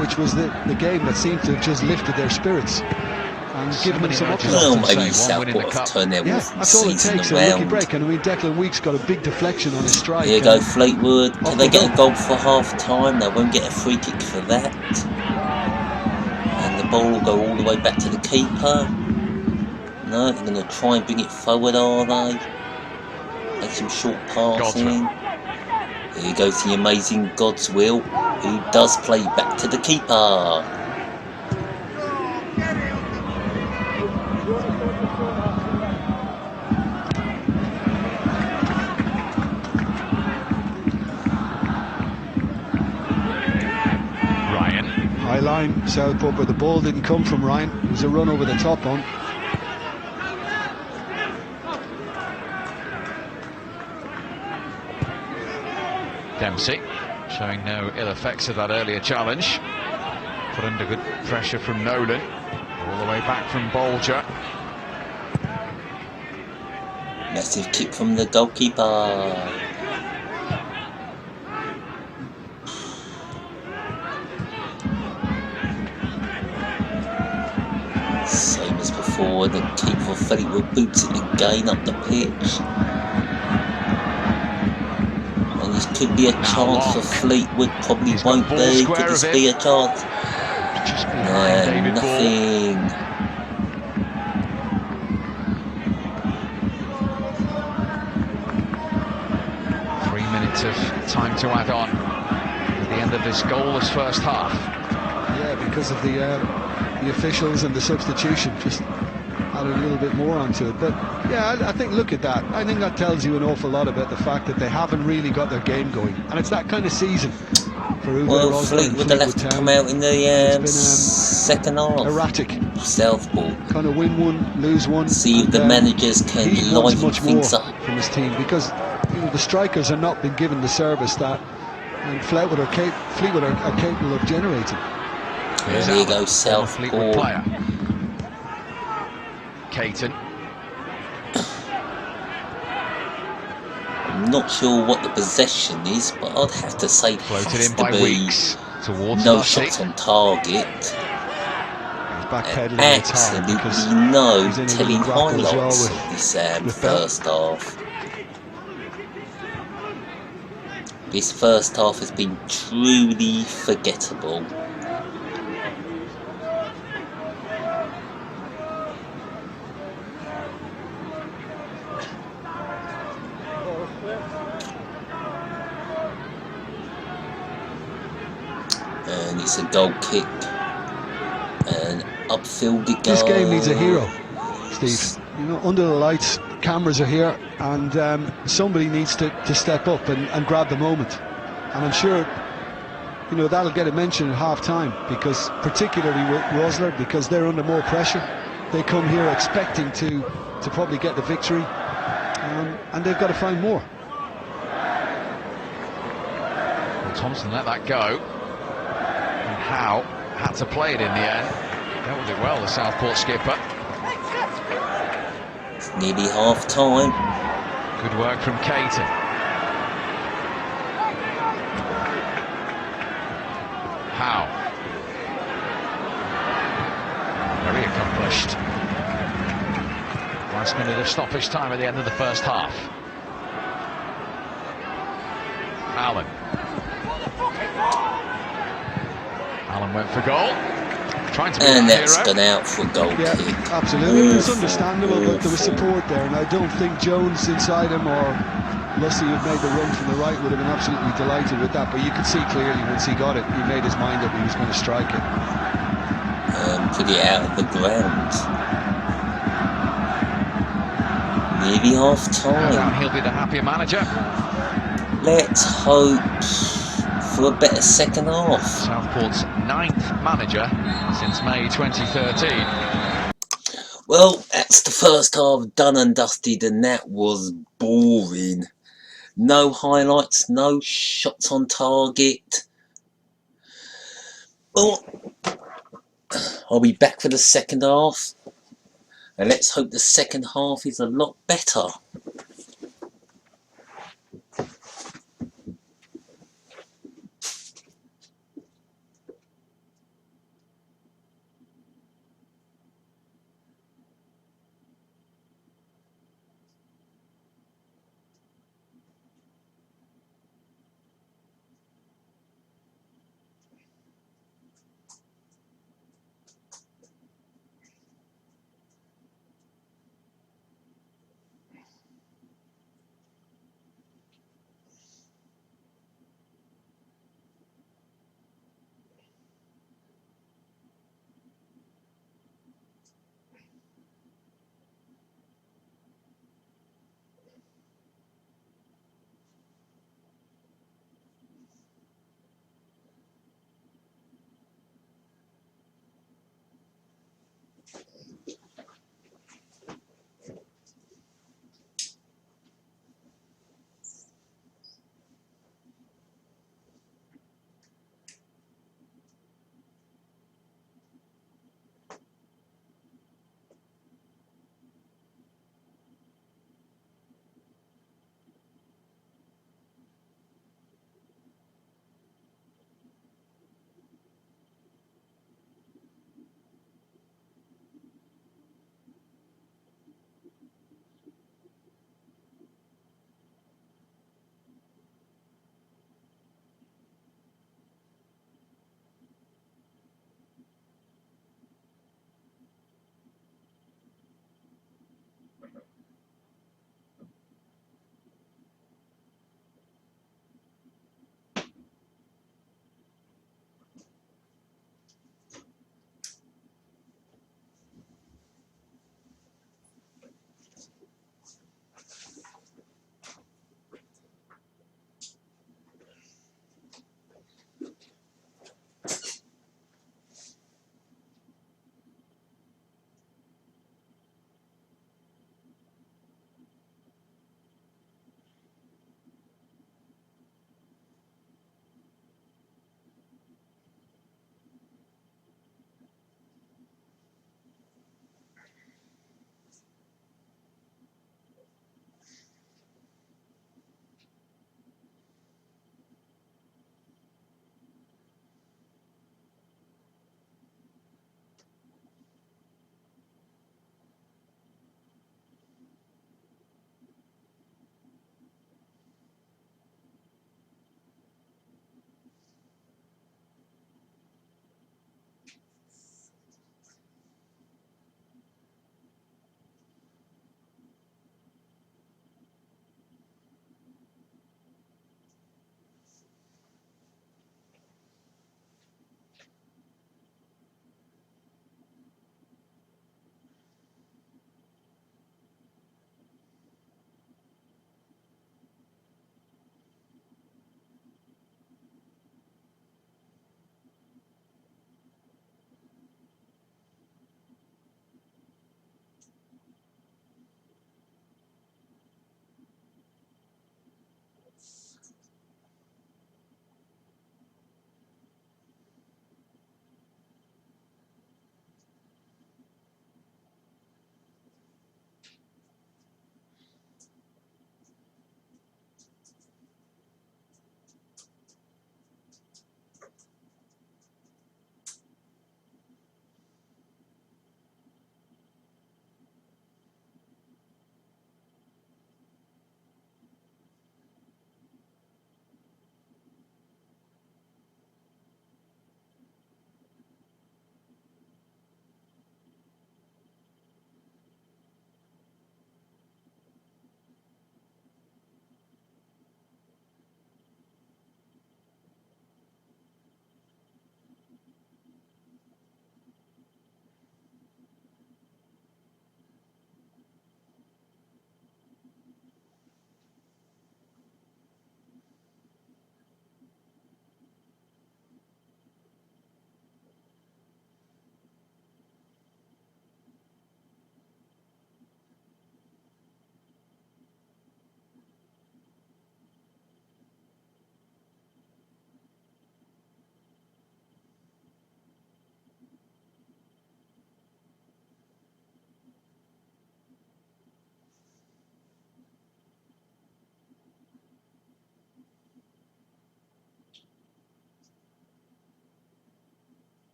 which was the game that seemed to have just lifted their spirits and given them some upside. Well, Say, maybe one win in the Southport have cup. turned their Yeah, that's all it season takes, a lucky around. break. And I mean, Declan Weeks got a big deflection on his strike. Here you go, and Fleetwood. off Can they they get go. a goal for half time? They won't get a free kick for that. And the ball will go all the way back to the keeper. No, they're going to try and bring it forward, are they? Make some short passing. Here goes the amazing God's Will, who does play back to the keeper. Ryan. high line, Southport, but the ball didn't come from Ryan. It was a run over the top on. Dempsey showing no ill effects of that earlier challenge. Put under good pressure from Nolan. All the way back from Belger. Massive kick from the goalkeeper. Same as before, the keeper for Fleetwood boots it again up the pitch. And you this could be a chance for Fleetwood. Probably won't be. Could this be a chance? Just behind David nothing. Ball. Of time to add on at the end of this goalless first half. Yeah, because of the officials and the substitution, just added a little bit more onto it. But yeah, I think, look at that. I think that tells you an awful lot about the fact that they haven't really got their game going, and it's that kind of season for Fleetwood will have to come out in the second half. Erratic. Southport. Kind of win one, lose one. See if the managers can liven things up from his team, because the strikers are not been given the service that Fleetwood are capable of generating. There you go, Southport. Player. Caton. I'm not sure what the possession is, but I'd have to say floated in to by be Weeks towards no Lucy. shots on target. Absolutely no telling highlights of this first half. This first half has been truly forgettable. And it's a goal kick. And upfield it goes. This game needs a hero, Steve. Under the lights, cameras are here, and somebody needs to step up and grab the moment. And I'm sure that'll get a mention at half time, because particularly with Rosler, because they're under more pressure. They come here expecting to probably get the victory, and they've got to find more. Well, Thompson let that go, and Howe had to play it in the end. Dealt with it well, the Southport skipper. Nearly half time. Good work from Caton. Howe. Very accomplished. Last minute of stoppage time at the end of the first half. Allen. Allen went for goal. And that's gone out for a goal kick. Absolutely. It's understandable, but there was support there, and I don't think Jones inside him or Lucy, who made the run from the right, would have been absolutely delighted with that. But you could see clearly once he got it, he made his mind up he was going to strike it. Put it out of the ground. Nearly half time. He'll be the happier manager. Let's hope for a better second half. Southport's 9th manager since May 2013. Well, that's the first half done and dusted, and that was boring. No highlights, no shots on target. Well, I'll be back for the second half, and let's hope the second half is a lot better.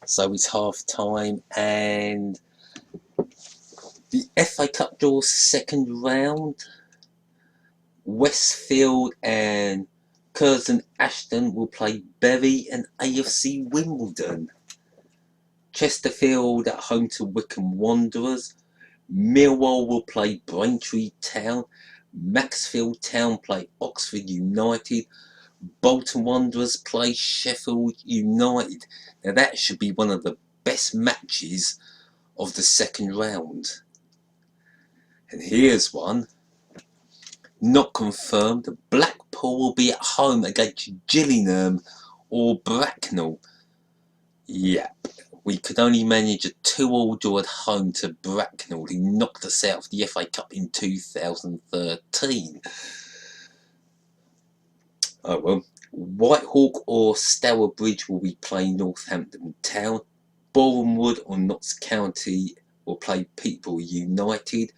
So it's half time, and the FA Cup draw second round. Westfield and Curzon Ashton will play Bury and AFC Wimbledon. Chesterfield at home to Wycombe Wanderers. Millwall will play Braintree Town. Maxfield Town play Oxford United. Bolton Wanderers play Sheffield United. Now that should be one of the best matches of the second round. And here's one, not confirmed. Blackpool will be at home against Gillingham or Bracknell. Yep, we could only manage a 2-2 draw at home to Bracknell, who knocked us out of the FA Cup in 2013. Oh well. Whitehawk or Stourbridge will be playing Northampton Town. Bournemouth or Notts County will play Peterborough United.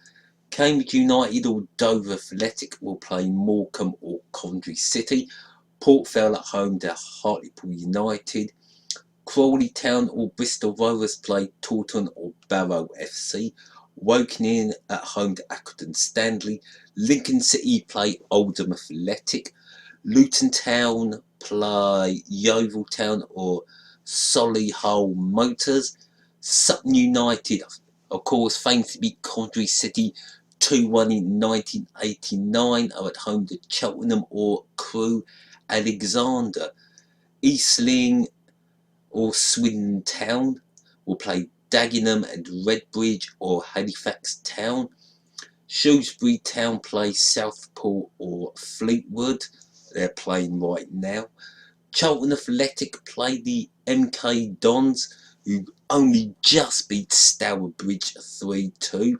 Cambridge United or Dover Athletic will play Morecambe or Coventry City. Port Vale at home to Hartlepool United. Crawley Town or Bristol Rovers play Taunton or Barrow FC. Woking at home to Accrington Stanley. Lincoln City play Oldham Athletic. Luton Town play Yeovil Town or Solihull Motors. Sutton United, of course, famed to beat Coventry City 2-1 in 1989, are at home to Cheltenham or Crewe Alexandra. Eastling or Swindon Town will play Dagenham and Redbridge or Halifax Town. Shrewsbury Town play Southport or Fleetwood. They're playing right now. Charlton Athletic play the MK Dons, who only just beat Stourbridge 3-2.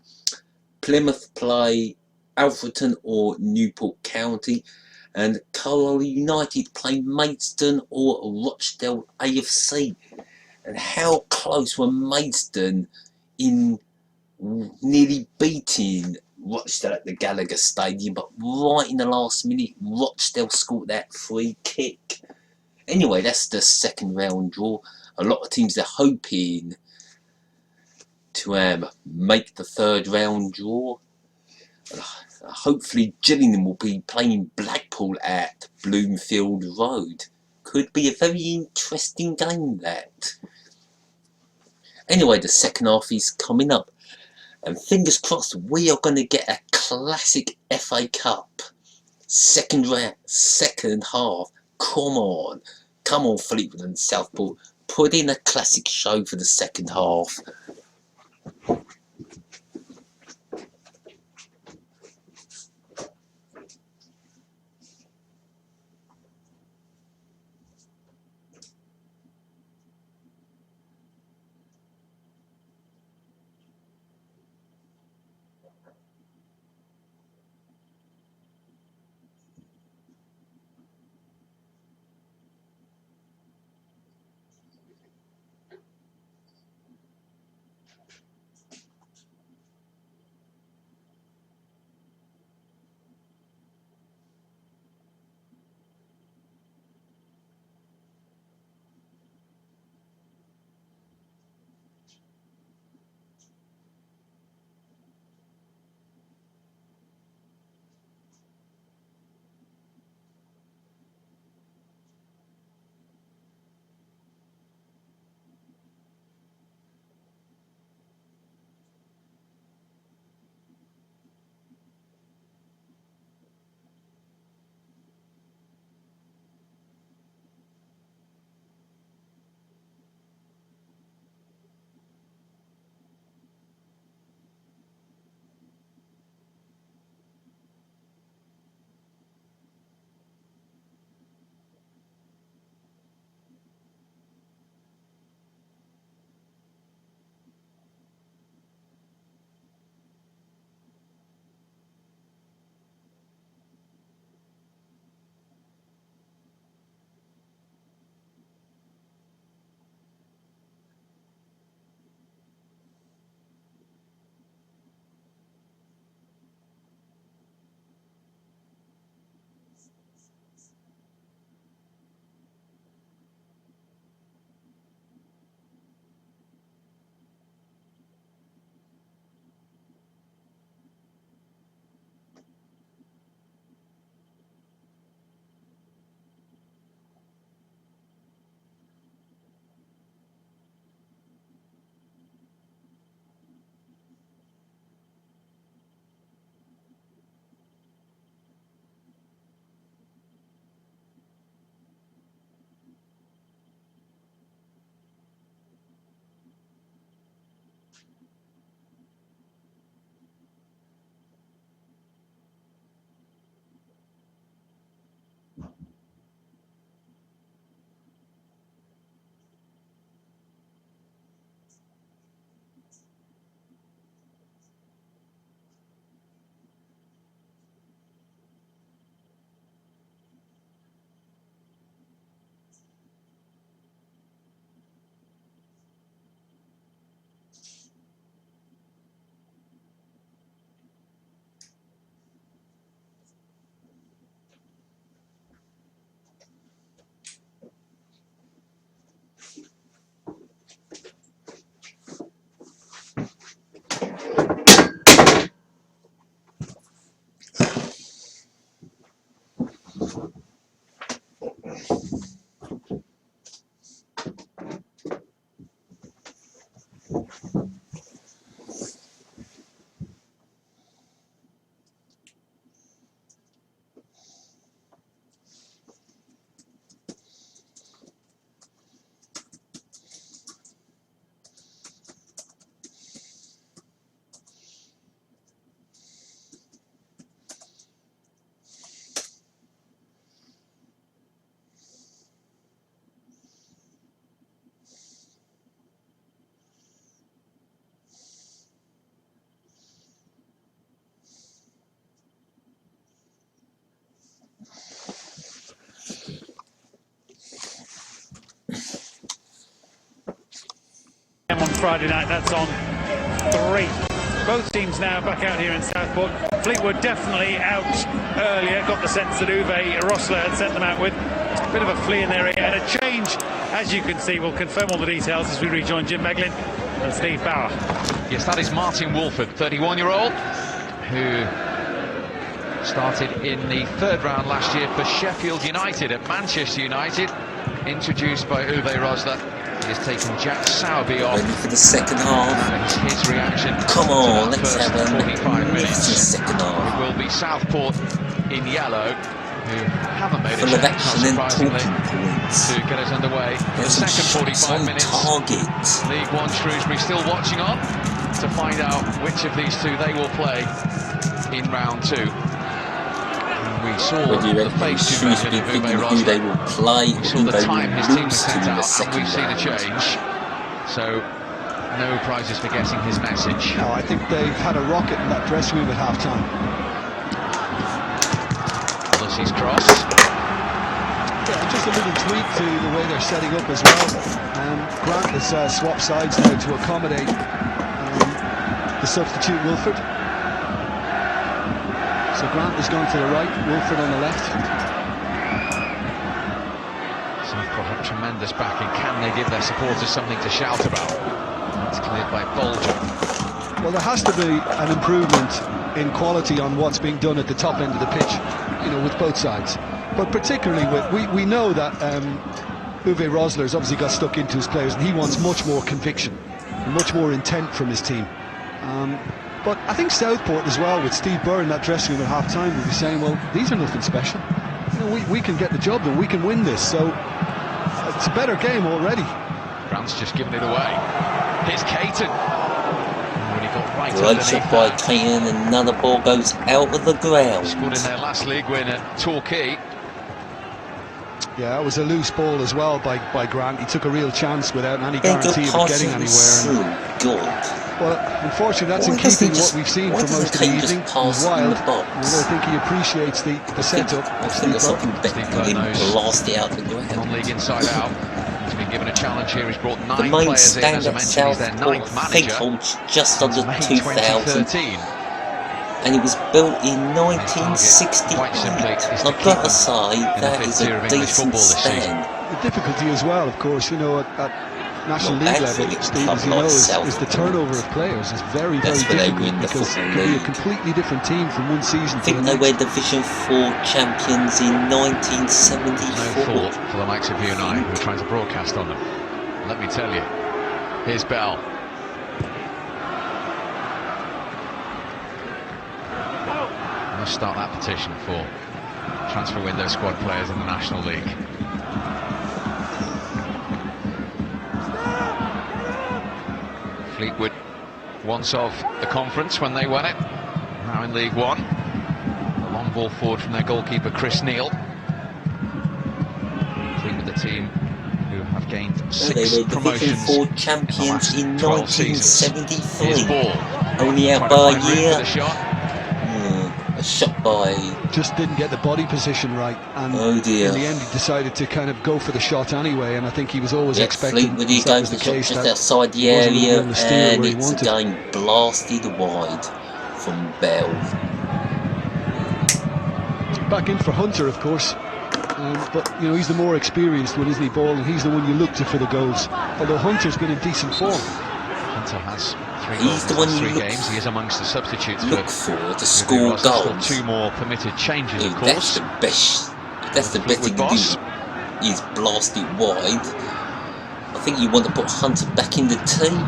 Plymouth play Alfreton or Newport County. And Carlisle United play Maidstone or Rochdale AFC. And how close were Maidstone in nearly beating Rochdale at the Gallagher Stadium, but right in the last minute Rochdale scored that free kick. Anyway, that's the second round draw. A lot of teams are hoping to make the third round draw. Hopefully Gillingham will be playing Blackpool at Bloomfield Road. Could be a very interesting game, that. Anyway, the second half is coming up. And fingers crossed, we are going to get a classic FA Cup. Second half. Come on, Fleetwood and Southport. Put in a classic show for the second half. On Friday night, that's on 3. Both teams now back out here in Southport. Fleetwood definitely out earlier, got the sense that Uwe Rosler had sent them out with. A bit of a flea in their ear and a change, as you can see. We'll confirm all the details as we rejoin Jim Meglin and Steve Bauer. Yes, that is Martin Wolford, 31-year-old, who started in the 3rd round last year for Sheffield United at Manchester United, introduced by Uwe Rosler. He has taken Jack Sowerby off. Ready for the second half. That is his reaction. Come on, let's first have a 45 minutes. second half. It will be Southport in yellow, who haven't made full a of change, action and surprisingly, talking points. to get us underway. For the There's some second shots 45 on minutes. target. League One Shrewsbury still watching on to find out which of these two they will play in round 2. We saw the face version of Uwe who they will play, we saw who the they time will his team lose was to sent in the out, and second we've seen a round. change. So, no prizes for guessing his message. No, I think they've had a rocket in that dressing room at half-time. Lucy's cross. Yeah, just a little tweak to the way they're setting up as well. Grant has swapped sides now to accommodate the substitute Wilford. So Grant has gone to the right, Wilford on the left. Southport have tremendous backing. Can they give their supporters something to shout about? That's cleared by Belger. Well, there has to be an improvement in quality on what's being done at the top end of the pitch, you know, with both sides. But particularly with, we know that Uwe Rosler's obviously got stuck into his players, and he wants much more conviction and much more intent from his team. But I think Southport as well, with Steve Burr in that dressing room at half-time, will be saying, well, these are nothing special. You know, we can get the job done, we can win this. So it's a better game already. Grant's just given it away. Here's Caton. When he got right Great shot by Caton, and another ball goes out of the ground. Scored in their last league win at Torquay. Yeah, that was a loose ball as well by Grant. He took a real chance without any guarantee of it getting anywhere. Good. Well, unfortunately, that's in keeping with what we've seen for most of the evening. Wild. I think he appreciates the setup. I think there's something better than him blast it out the ground. Non-league inside out. He's been given a challenge here. He's brought 9 The main players in. As I mentioned, he's their Southport 9th I think manager. holds just under May 2,000, 2013. and it was built in 1968. Quite simply, is I've to got keep to say, in the that fifth is tier a of English decent football this season. stand. The difficulty as well, of course, you know, at National Not League bad for level, a Steve, club as you like know, is Southport. the turnover of players is very, very That's where they difficult, win the because it Football can be a League. completely different team from one season I to think the they next. were Division 4 champions in No 1974. fault for the likes of you and I who are trying to broadcast on them. Let me tell you. Here's Bell. I must start that petition for transfer window squad players in the National League. Fleetwood, once of the conference when they won it, now in League One. A long ball forward from their goalkeeper Chris Neal. Fleetwood, the team who have gained 6 They were Division promotions 4 in the champions last in 12 seasons. 1973. Here's ball. Only out Trying to by find a room year. for the shot. A shot by... Just didn't get the body position right, and Oh dear. in the end he decided to kind of go for the shot anyway, and I think he was always Yeah, expecting Fleetwood, he that goes was for the the shot case, just that outside the he wasn't gonna be area, able to steer and where he it's wanted. again blasted wide from Bell. Back in for Hunter, of course, but you know, he's the more experienced one, isn't he, Ball, and he's the one you look to for the goals, although Hunter's been in decent form. Hunter has 3 He's goals the in one his you 3 look games. He is amongst the substitutes Look for to score Rosler. Still goals. 2 more permitted changes, of If course. that's the best. If that's the best thing Fleetwood to do, is blast it wide. I think you want to put Hunter back in the team.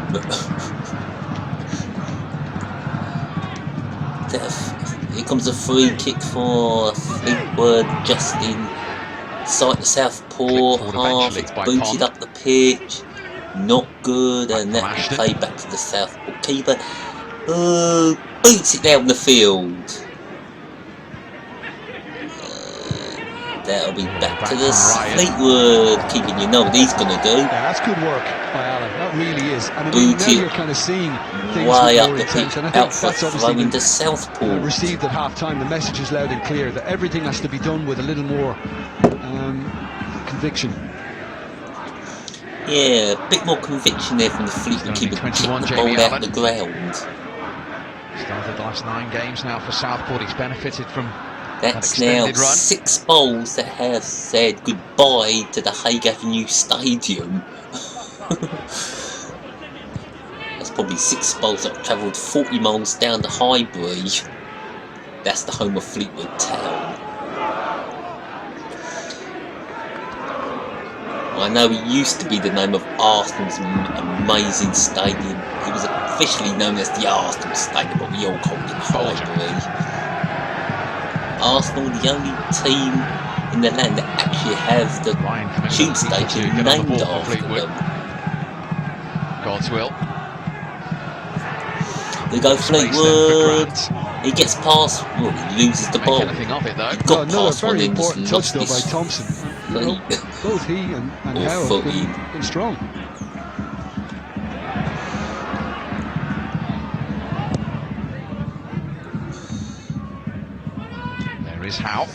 Here comes a free kick for Fleetwood, just inside the Southport half. It's booted up the pitch. Not good, and that will play back to the Southport keeper. Boots it down the field. That'll be back to the Fleetwood keeping. You know what he's going to do. Yeah, that's good work by Alan. That really is. And I mean, now you're kind of seeing things way with up more the intent. pitch, And I out think for that's obviously into Southport. Received at half-time. The message is loud and clear that everything has to be done with a little more conviction. Yeah, a bit more conviction there from the Fleetwood keeper to kick the ball out the ground. Started the last 9 games now for Southport. He's benefited from that's now 6 bowls that have said goodbye to the Hague Avenue Stadium. That's probably 6 bowls that have travelled 40 miles down the Highbury. That's the home of Fleetwood Town. I know it used to be the name of Arsenal's amazing stadium. It was officially known as the Arsenal Stadium, but we all called it Highbury. Arsenal, the only team in the land that actually have the tube station named after them. God's will. They go Fleetwood. He gets past. Well, he loses the ball. Anything of it, though. He got past one very and just important lost touch though his by Thompson. You know, both he and Howe have been strong. Is Howe.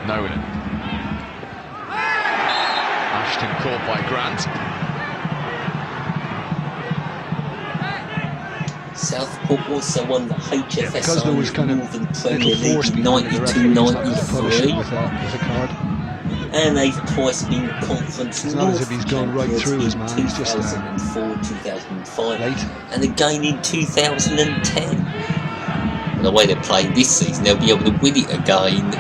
Nolan. Ashton caught by Grant. Southport also won the HFSI because there was kind of Northern Premier League in 92-93. And they've twice been Conference it's North. Not as if he's going right through his man. He's just 2004, 2005, late. and again in 2010. And the way they're playing this season, they'll be able to win it again.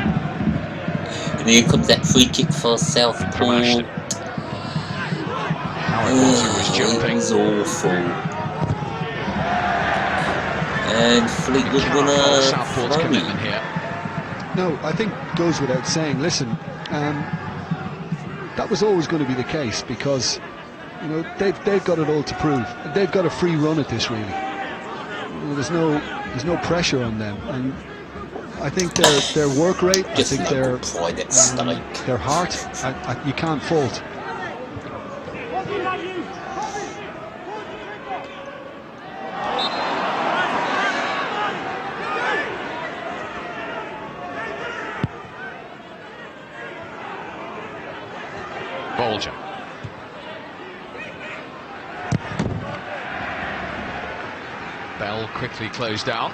And here comes that free kick for Southport. It was awful. And Fleetwood win a Southport's commitment here. No, I think goes without saying. Listen. That was always going to be the case because, you know, they've got it all to prove. They've got a free run at this, really. You know, there's no pressure on them, and I think their work rate, I think their heart, you can't fault. Belger. Bell quickly closed down.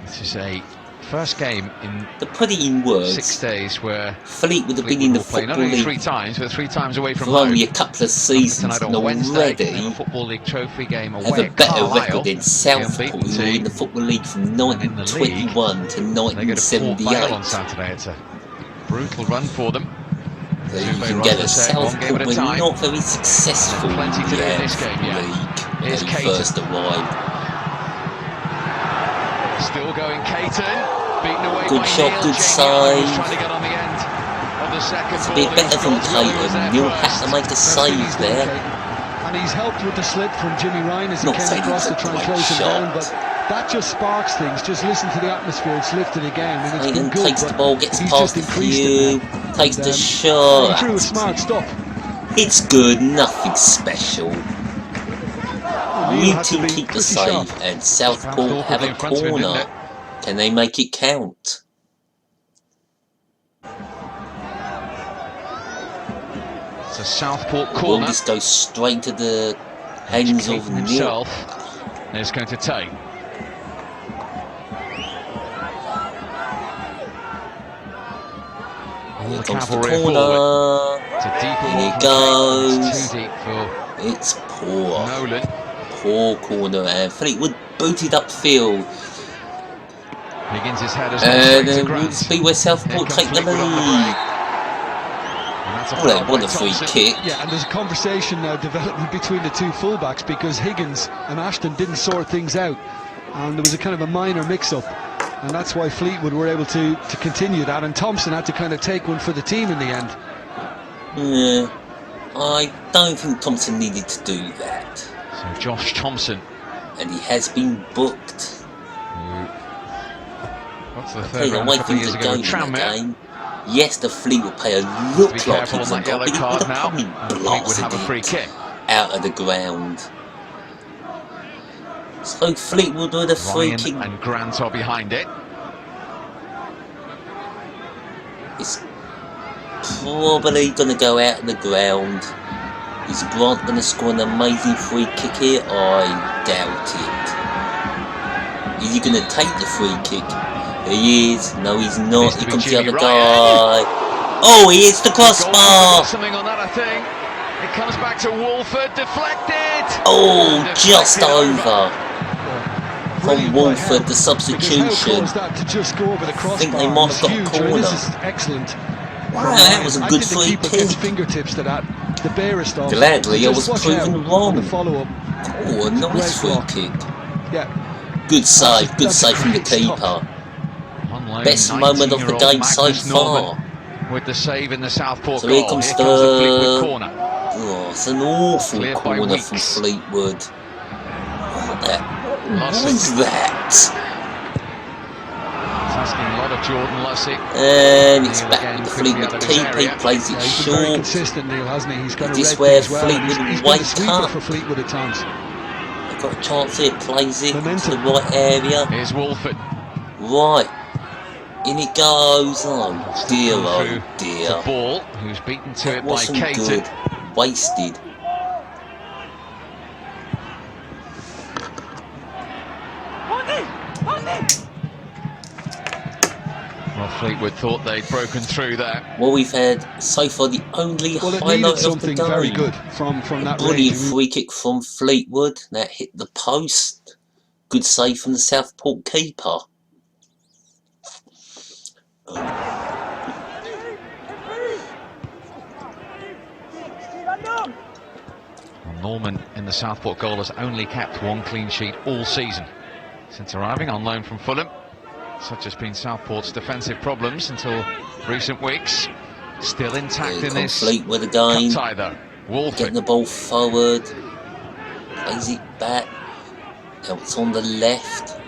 This is a first game in to put it in words, 6 days where Fleetwood have been in the Football not only League 3 times, but 3 times away from for home. only a couple of seasons, and already a Football League trophy game away have a better Carlisle, record than Southport, who were in the Football League from 1921 to They get a 1978. on Saturday. It's a brutal run for them. So you can get a Southport were not very successful in the league when they first arrived. Still going Caton. Beaten away Good by shot, Neil. good Jamie save. trying to get on the end of the second It's a bit ball. better from Caton. Neil had to make a save there. And he's helped with the slip from Jimmy Ryan as he Not came saying across it's to a try and great close him shot. down, but that just sparks things. Just listen to the atmosphere. It's lifted again. And it's Caton been good, takes the ball, gets he's past just the increased few, it now. takes the He shot. threw a smart stop. It's good, nothing special. New had to team be keep the pretty save, sharp. and Southport have a in front of him, didn't corner. it? Can they make it count? It's a Southport Will corner. this go straight to the hands of Caton Neil? himself is going to take. Here comes the corner. In it goes. Too deep for it's poor. Nolan. Poor corner, and Fleetwood booted upfield. Higgins' header's And straight to we'll Grant. see where Southport take the lead. What a free kick. Yeah, and there's a conversation now developing between the two fullbacks because Higgins and Ashton didn't sort things out, and there was a kind of a minor mix-up, and that's why Fleetwood were able to continue that, and Thompson had to kind of take one for the team in the end. Yeah, I don't think Thompson needed to do that. So Josh Thompson. And he has been booked. What's the third The round way a couple of things years are ago? going in the Tranmere. game. Yes, the Fleetwood player looked Be like careful he was on on that goal, yellow but he card would have now. probably Fleetwood blasted have a free it kick. out of the ground. So Fleetwood with a free Ryan kick. and Grant are behind it. It's probably going to go out of the ground. Is Grant going to score an amazing free kick here? I doubt it. Is he going to take the free kick? He is. No, he's not. Here comes the other guy. Oh, he hits the crossbar. Something on that, I think. It comes back to Wolford, deflected. Oh, just Deflected over. From Wolford, the substitution. I think they might have got a corner. This is excellent. Wow, that was a good free kick. Fingertips to that. The barest of. Gladly, I was proven wrong. Follow-up. Oh, a nice free kick. Yeah. Good save from the keeper. Best moment of the game so far. With the save in the Southport So goal. here comes the Fleetwood the corner. Oh, it's an awful Cleared by corner from Weeks. Fleetwood. What Lussick. was that? It's asking a lot of Jordan Lussick. And it's Neil back again, with the quickly Fleetwood out of his keeper. He area. plays it He's been very short. consistent, Neil, hasn't he? He's got a This red where as well. Fleetwood He's been a wake sweeper up. for Fleetwood at times. They've got a chance here. Plays it to the Momentum. right area. Here's Wolford. Right. In it goes. Oh dear, oh dear. The ball, who's beaten to That it by wasn't Caton. good. Wasted. Well, Fleetwood thought they'd broken through there. Well, we've had so far the only Well, it highlight needed of the something game. very good from that Brilliant range. free kick from Fleetwood. That hit the post. Good save from the Southport keeper. Well, Norman in the Southport goal has only kept one clean sheet all season since arriving on loan from Fulham. Such has been Southport's defensive problems until recent weeks. Still intact Here in comes this Fleetwood again. cup tie though. Wolford. Getting the ball forward. Plays it back. Now it's on the left.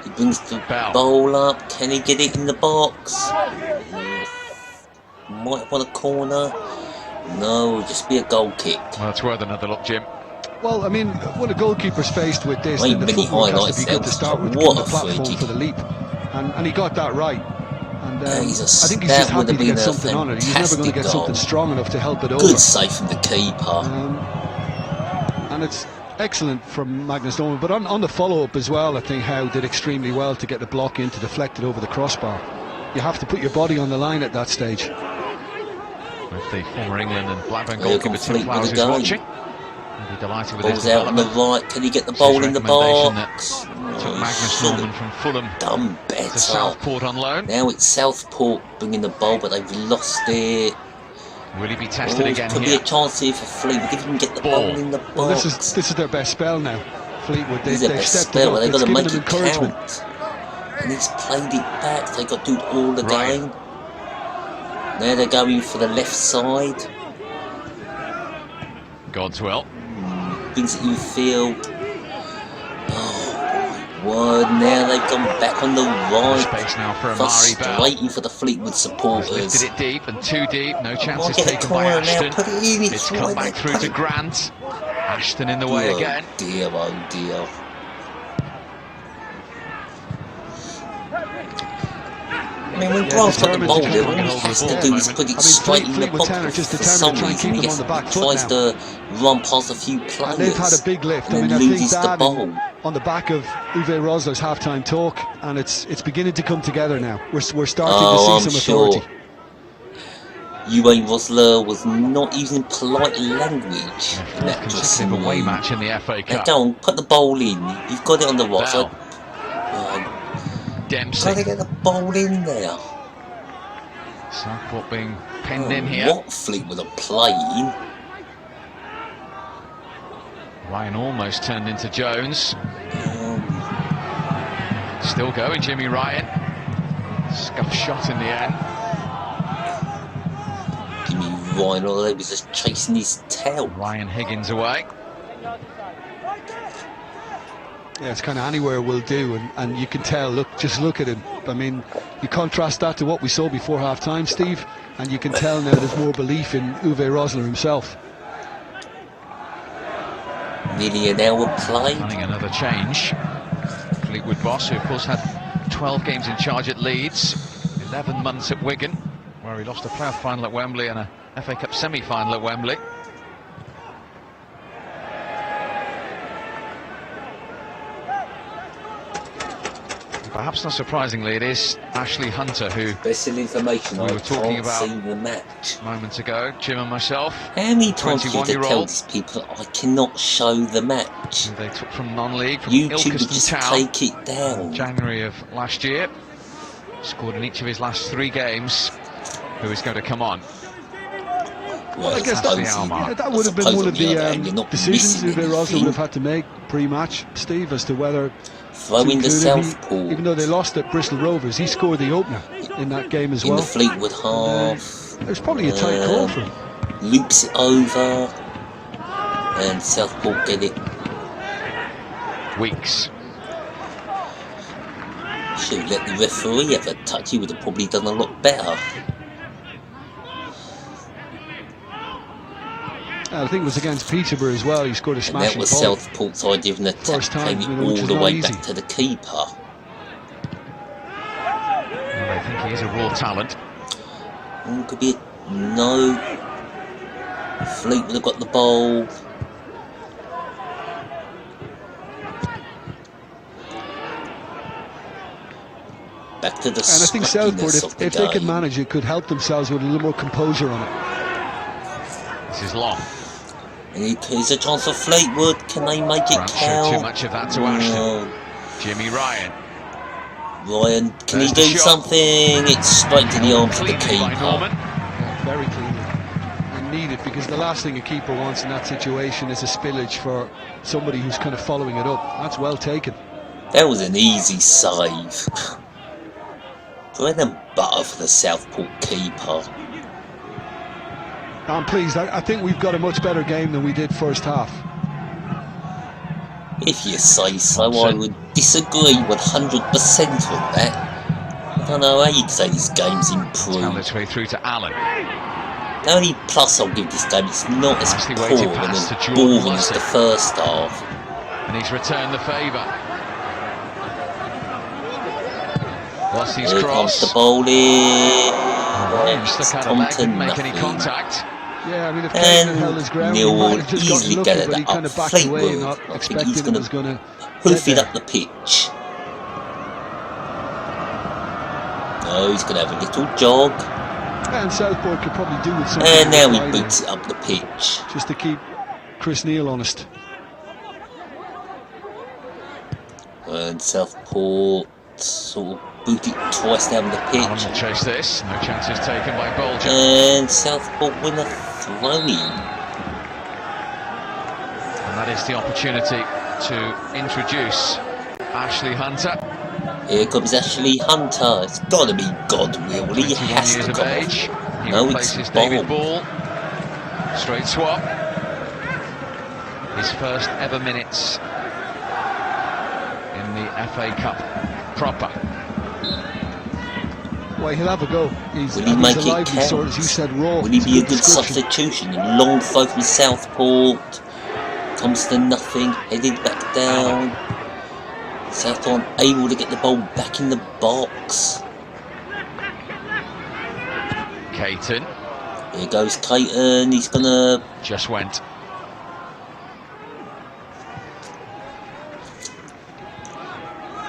He brings the ball up. Can he get it in the box? Might want a corner. No, it'll just be a goal kick. Well, it's worth another look, Jim. Well, I mean, when a goalkeeper's faced with this, Ain't then the many footwork has highlights to be good there. to start with, to What get a the free platform kick. for the leap, and he got that right. And I think he's that just would happy have to get been a something on it. He's never going to fantastic get goal. something strong enough to help it over. Good save from the keeper. And it's excellent from Magnus Norman. But on the follow-up as well, I think Howe did extremely well to get the block in to deflect it over the crossbar. You have to put your body on the line at that stage. With the former England and Blackburn Here goalkeeper comes Tim Fleetwood Flowers is again. watching. He'll be delighted with his Ball's out on the development. right. Can he get the ball in the recommendation box? Took Magnus Norman from Fulham Done to better. Southport on loan. Now it's Southport bringing the ball, but they've lost it. Will he be tested Oh, again could be here? a chance here for Fleetwood if he can get the ball in the box. Well, this is their best spell now. Fleetwood, This is their they've best stepped it spell. up. They've got It's to given make them it encouragement. count. And he's played it back. They got to do it all Right. again. Now they're going for the left side. God's will. Brings it in field. Oh my word, now they've gone back on the right. Space now for Amari Bell. Frustrating for the Fleetwood He's supporters. lifted it deep and too deep. No chances get a taken by corner now, Ashton. put it in, It's come right back there, through put to it- Grant. Ashton in the way again. Dear, oh dear. I mean, when Grant's got the determined ball, to there, try all he and has hold to the do ball is at the put it moment. straight in the Fleetwood box. Town are just For determined some to try and reason, keep he them on the back foot tries now. to run past a few players. And they've had a big lift. I and mean, then I think loses the that ball. on the back of Uwe Rosler's halftime talk, and it's beginning to come together now. We're starting to see some authority. Uwe Rosler was not using polite language in that dressing room. Away match in the FA Cup. Now go on, put the ball in. You've got it on the right side. Dempsey. Gotta get the ball in there. Southport being penned in here. What Fleetwood are playing? Ryan almost turned into Jones. Still going, Jimmy Ryan. Scuff shot in the end. Jimmy Ryan, although he was just chasing his tail. Ryan Higgins away. Yeah, it's kind of anywhere will do, and you can tell. Just look at him. I mean, you contrast that to what we saw before half-time, Steve, and you can tell now there's more belief in Uwe Rosler himself. Nearly an hour played. Planning another change. Fleetwood boss, who of course had 12 games in charge at Leeds, 11 months at Wigan, where he lost a playoff final at Wembley and a FA Cup semi-final at Wembley. Perhaps not surprisingly, it is Ashley Hunter who Best information we were talking about the match. Moments ago, Jim and myself. How many times do you have to tell 21-year-old these people I cannot show the match? Who they took from non-league, from YouTube would Ilkeston just Town, take it down. January of last year. Scored in each of his last 3 games. Who is going to come on? Well, I guess that's the hour mark. that would have been one of the decisions missing Uwe Rosler anything. would have had to make pre-match, Steve, as to whether Throw in the Southport. Even though they lost at Bristol Rovers, he scored the opener in that game as in well. the Fleetwood half. It was probably a tight call for him. Loops it over, and Southport get it. Weeks. Should let the referee have a touch. He would have probably done a lot better. I think it was against Peterborough as well. He scored a And smashing that was ball. Southport's idea of an attack, First time, came which all is the not way easy. back to the keeper. Well, I think he is a raw talent. Could be a no. Fleetwood have got the ball. Back to the And I think Southport, scrappiness of the if they can game. manage it, could help themselves with a little more composure on it. This is long. And here's a chance for Fleetwood. Can they make it Grant showed count? too much of that to Ashley. Jimmy Ryan. Ryan, can he There's the do shot. something? It's straight to the arms of the Cleanly by keeper. Norman. Yeah, very cleanly. And needed, because the last thing a keeper wants in that situation is a spillage for somebody who's kind of following it up. That's well taken. That was an easy save. Bread and butter for the Southport keeper. I'm pleased. I think we've got a much better game than we did first half. If you say so, I would disagree 100% with that. I don't know how you can say this game's Found improved. its way through to Allen. The only plus I'll give this game, it's not as Nicely poor weighted and pass as to Jordan boring as Lucy. the first half. And he's returned the favour. Lucy's Here comes cross. the ball in. Ryan It's stuck out a come leg, to didn't make any nothing. contact. Yeah, I mean, if Kane had held his ground, Neil he might will have just got easily lucky, get but he it kind up of backed away, Fleetwood. not I think expecting he's it gonna was going to hoof it up the pitch. No, he's going to have a little jog. And Southport could probably do with something. And now he like boots it up the pitch. just to keep Chris Neal honest. And Southport sort of boot it twice down the Allen will pitch. chase this. No chances taken by Belger. And Southport win a throw-in. And that is the opportunity to introduce Ashley Hunter. Here comes Ashley Hunter. It's got to be Godwill. He 21 has years to of come age. on. He No, it's replaces David Ball. Ball. Straight swap. His first ever minutes in the FA Cup proper. Well, he'll have a go. He's, Will he he's make a it lively count? sort, as you said, raw. Will he It's be a good description. substitution? Long throw from Southport. Comes to nothing. Headed back down. Southport able to get the ball back in the box. Caton Here goes Caton. He's gonna. just went.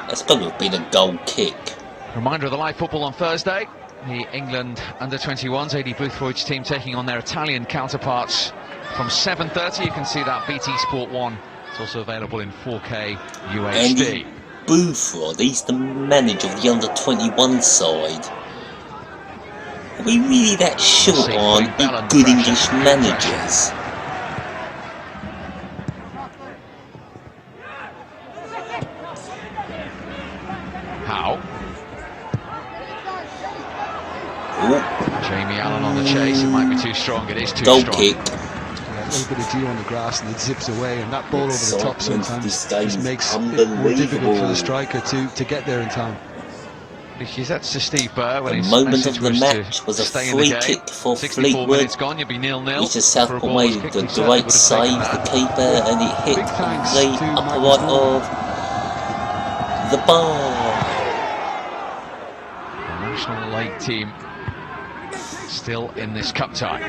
That's got to have been a goal kick. Reminder of the live football on Thursday. The England under-21s, AD Boothroyd's team taking on their Italian counterparts from 7:30. You can see that BT Sport 1. It's also available in 4K UHD. Andy Boothroyd, he's the manager of the under-21 side. Are we really that short on good English managers? How? Oh. Jamie Allen on the chase. It might be too strong. It is too Goal strong. kick. A little bit of dew on the grass and it zips away, and that ball over the top sometimes just makes it more difficult for the striker to get there in time. That's to Steve Burr when The moment of the match was a free kick for 64 Fleetwood, minutes gone, you'll be 0-0. which is Southport made a great save, the keeper, and it hit the upper right of the bar. The National League team still in this cup tie.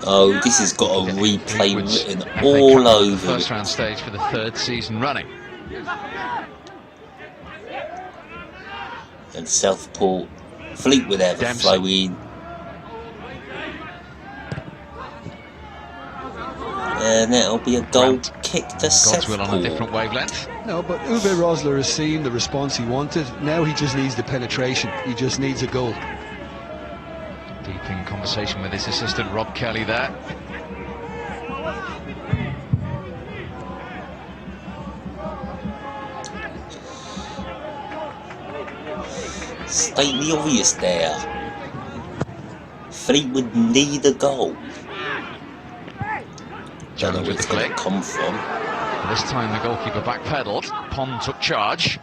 Oh, this has got a replay written all over it. First round stage for the 3rd season running. And Southport, Fleetwood have a throw in. And that'll be a goal kick to Southport. on a different wavelength. No, but Uwe Rosler has seen the response he wanted. Now he just needs the penetration. He just needs a goal. Deep in conversation with his assistant Rob Kelly there. State the obvious there. Fleetwood need a goal. Don't know where it's going to come from. This time the goalkeeper backpedaled. Pond took charge.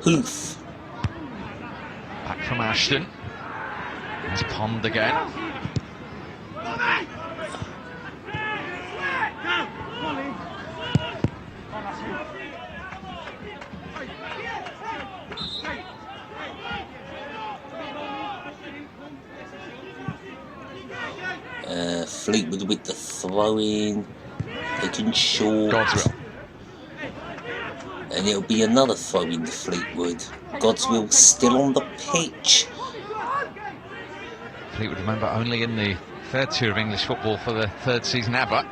Hoof. Back from Ashton. There's Pond again. Fleetwood with the throw-in, taking short. Godswill. And it'll be another throw-in to Fleetwood. Godswill still on the pitch. Fleetwood, remember, only in the 3rd tier of English football for the 3rd season ever.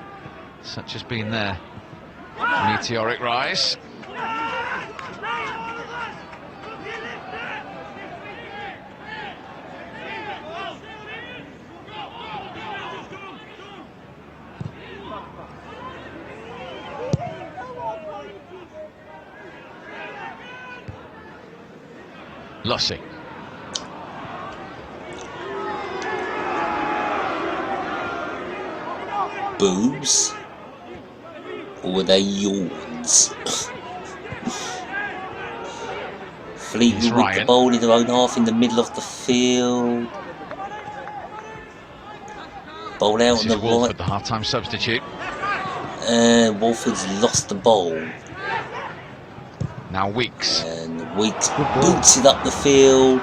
Such has been their meteoric rise. Lussey. Boobs? Or were they yawns? Fleetwood with the ball in their own half in the middle of the field. Ball out on the right. The half-time substitute. And Wolford's lost the ball. Now Weeks. And Weeks boots it up the field.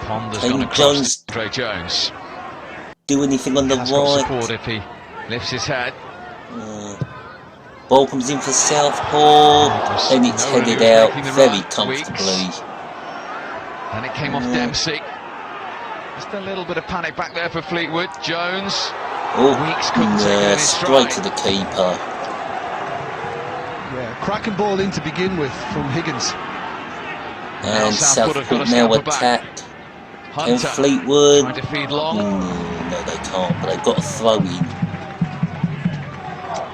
Pond has gone across to Andre Jones. Do anything on the right. Support if he lifts his head. Ball comes in for Southport, and it's headed out very comfortably. And it came off Dempsey. Just a little bit of panic back there for Fleetwood. Jones. Weeks couldn't take it straight to the keeper. Yeah, cracking ball in to begin with from Higgins. And Southport now attack. And Fleetwood. Trying to feed long. No, they can't, but they've got a throw in.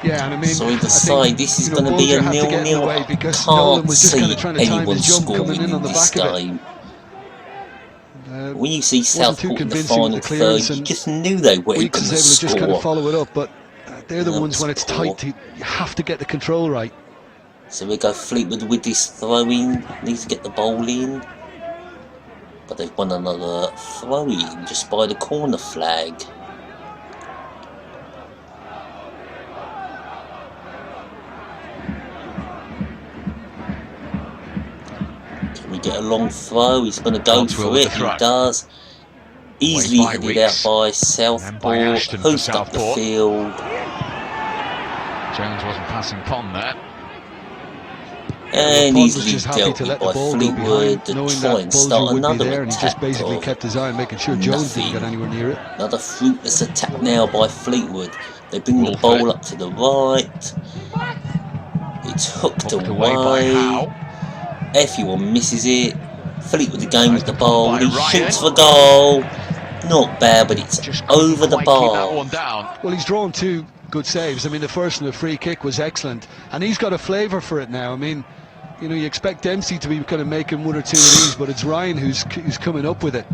Yeah, and I mean, so either side, this is going to be a 0-0. I can't see anyone scoring in this game. When you see Southport in the final third, you just knew they weren't going to score. Just kind of follow it up, but they're the ones when it's tight, you have to get the control right. So we go Fleetwood with this throw-in, needs to get the ball in. But they've won another throw-in just by the corner flag. Can we get a long throw? He's going to go for it. He does. Easily headed out by Southport. Hooked up the field. Jones wasn't passing Pond there. And was easily just happy dealt to with let the by ball go Fleetwood behind, to knowing try that and Belger start would be another there, and he just attack basically of kept his eye on making sure Jones didn't get nothing. anywhere near it. Another fruitless attack now by Fleetwood. They bring the Wolford. ball up to the right. It's hooked away by away. Howe. Everyone misses it. Fleetwood again with the Put ball. by He Ryan. shoots for goal. Not bad, but it's Just couldn't over the quite keep that bar. one down. Well, he's drawn 2 good saves. I mean, the first and the free kick was excellent, and he's got a flavour for it now. I mean, you know, you expect Dempsey to be kind of making 1 or 2 of these, but it's Ryan who's coming up with it.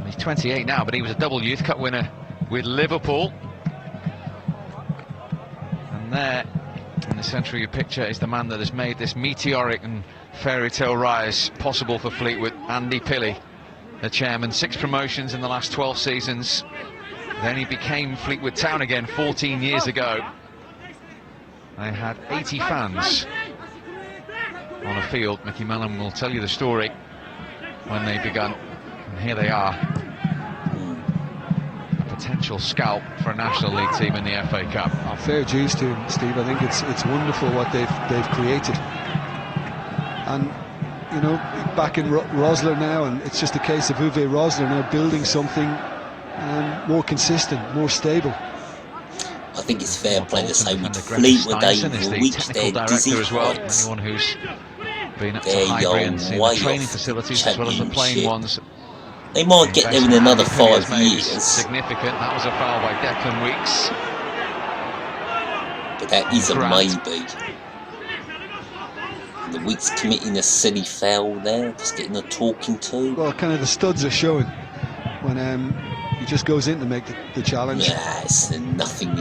He's 28 now, but he was a double Youth Cup winner with Liverpool. And there, in the centre of your picture, is the man that has made this meteoric and fairy tale rise possible for Fleetwood, Andy Pilley, the chairman. 6 promotions in the last 12 seasons. Then he became Fleetwood Town again 14 years ago. They had 80 fans on a field. Mickey Mellon will tell you the story when they began, and here they are, a potential scalp for a National League team in the FA Cup. Oh, fair dues to him, Steve. I think it's wonderful what they've created, and you know, back in Rosler now, and it's just a case of Uwe Rosler now building something more consistent, more stable. I think it's fair play to say with Fleetwood, they've reached their dizzy heights. Anyone who's been up to They're Highbury and way the training off facilities as well as the playing ones. They might get there in another 5 years. Significant. That was a foul by Declan Weeks. But that is a maybe. The Weeks committing a silly foul there, just getting a talking to. Well, kind of the studs are showing when he just goes in to make the challenge. Nah, it's nothing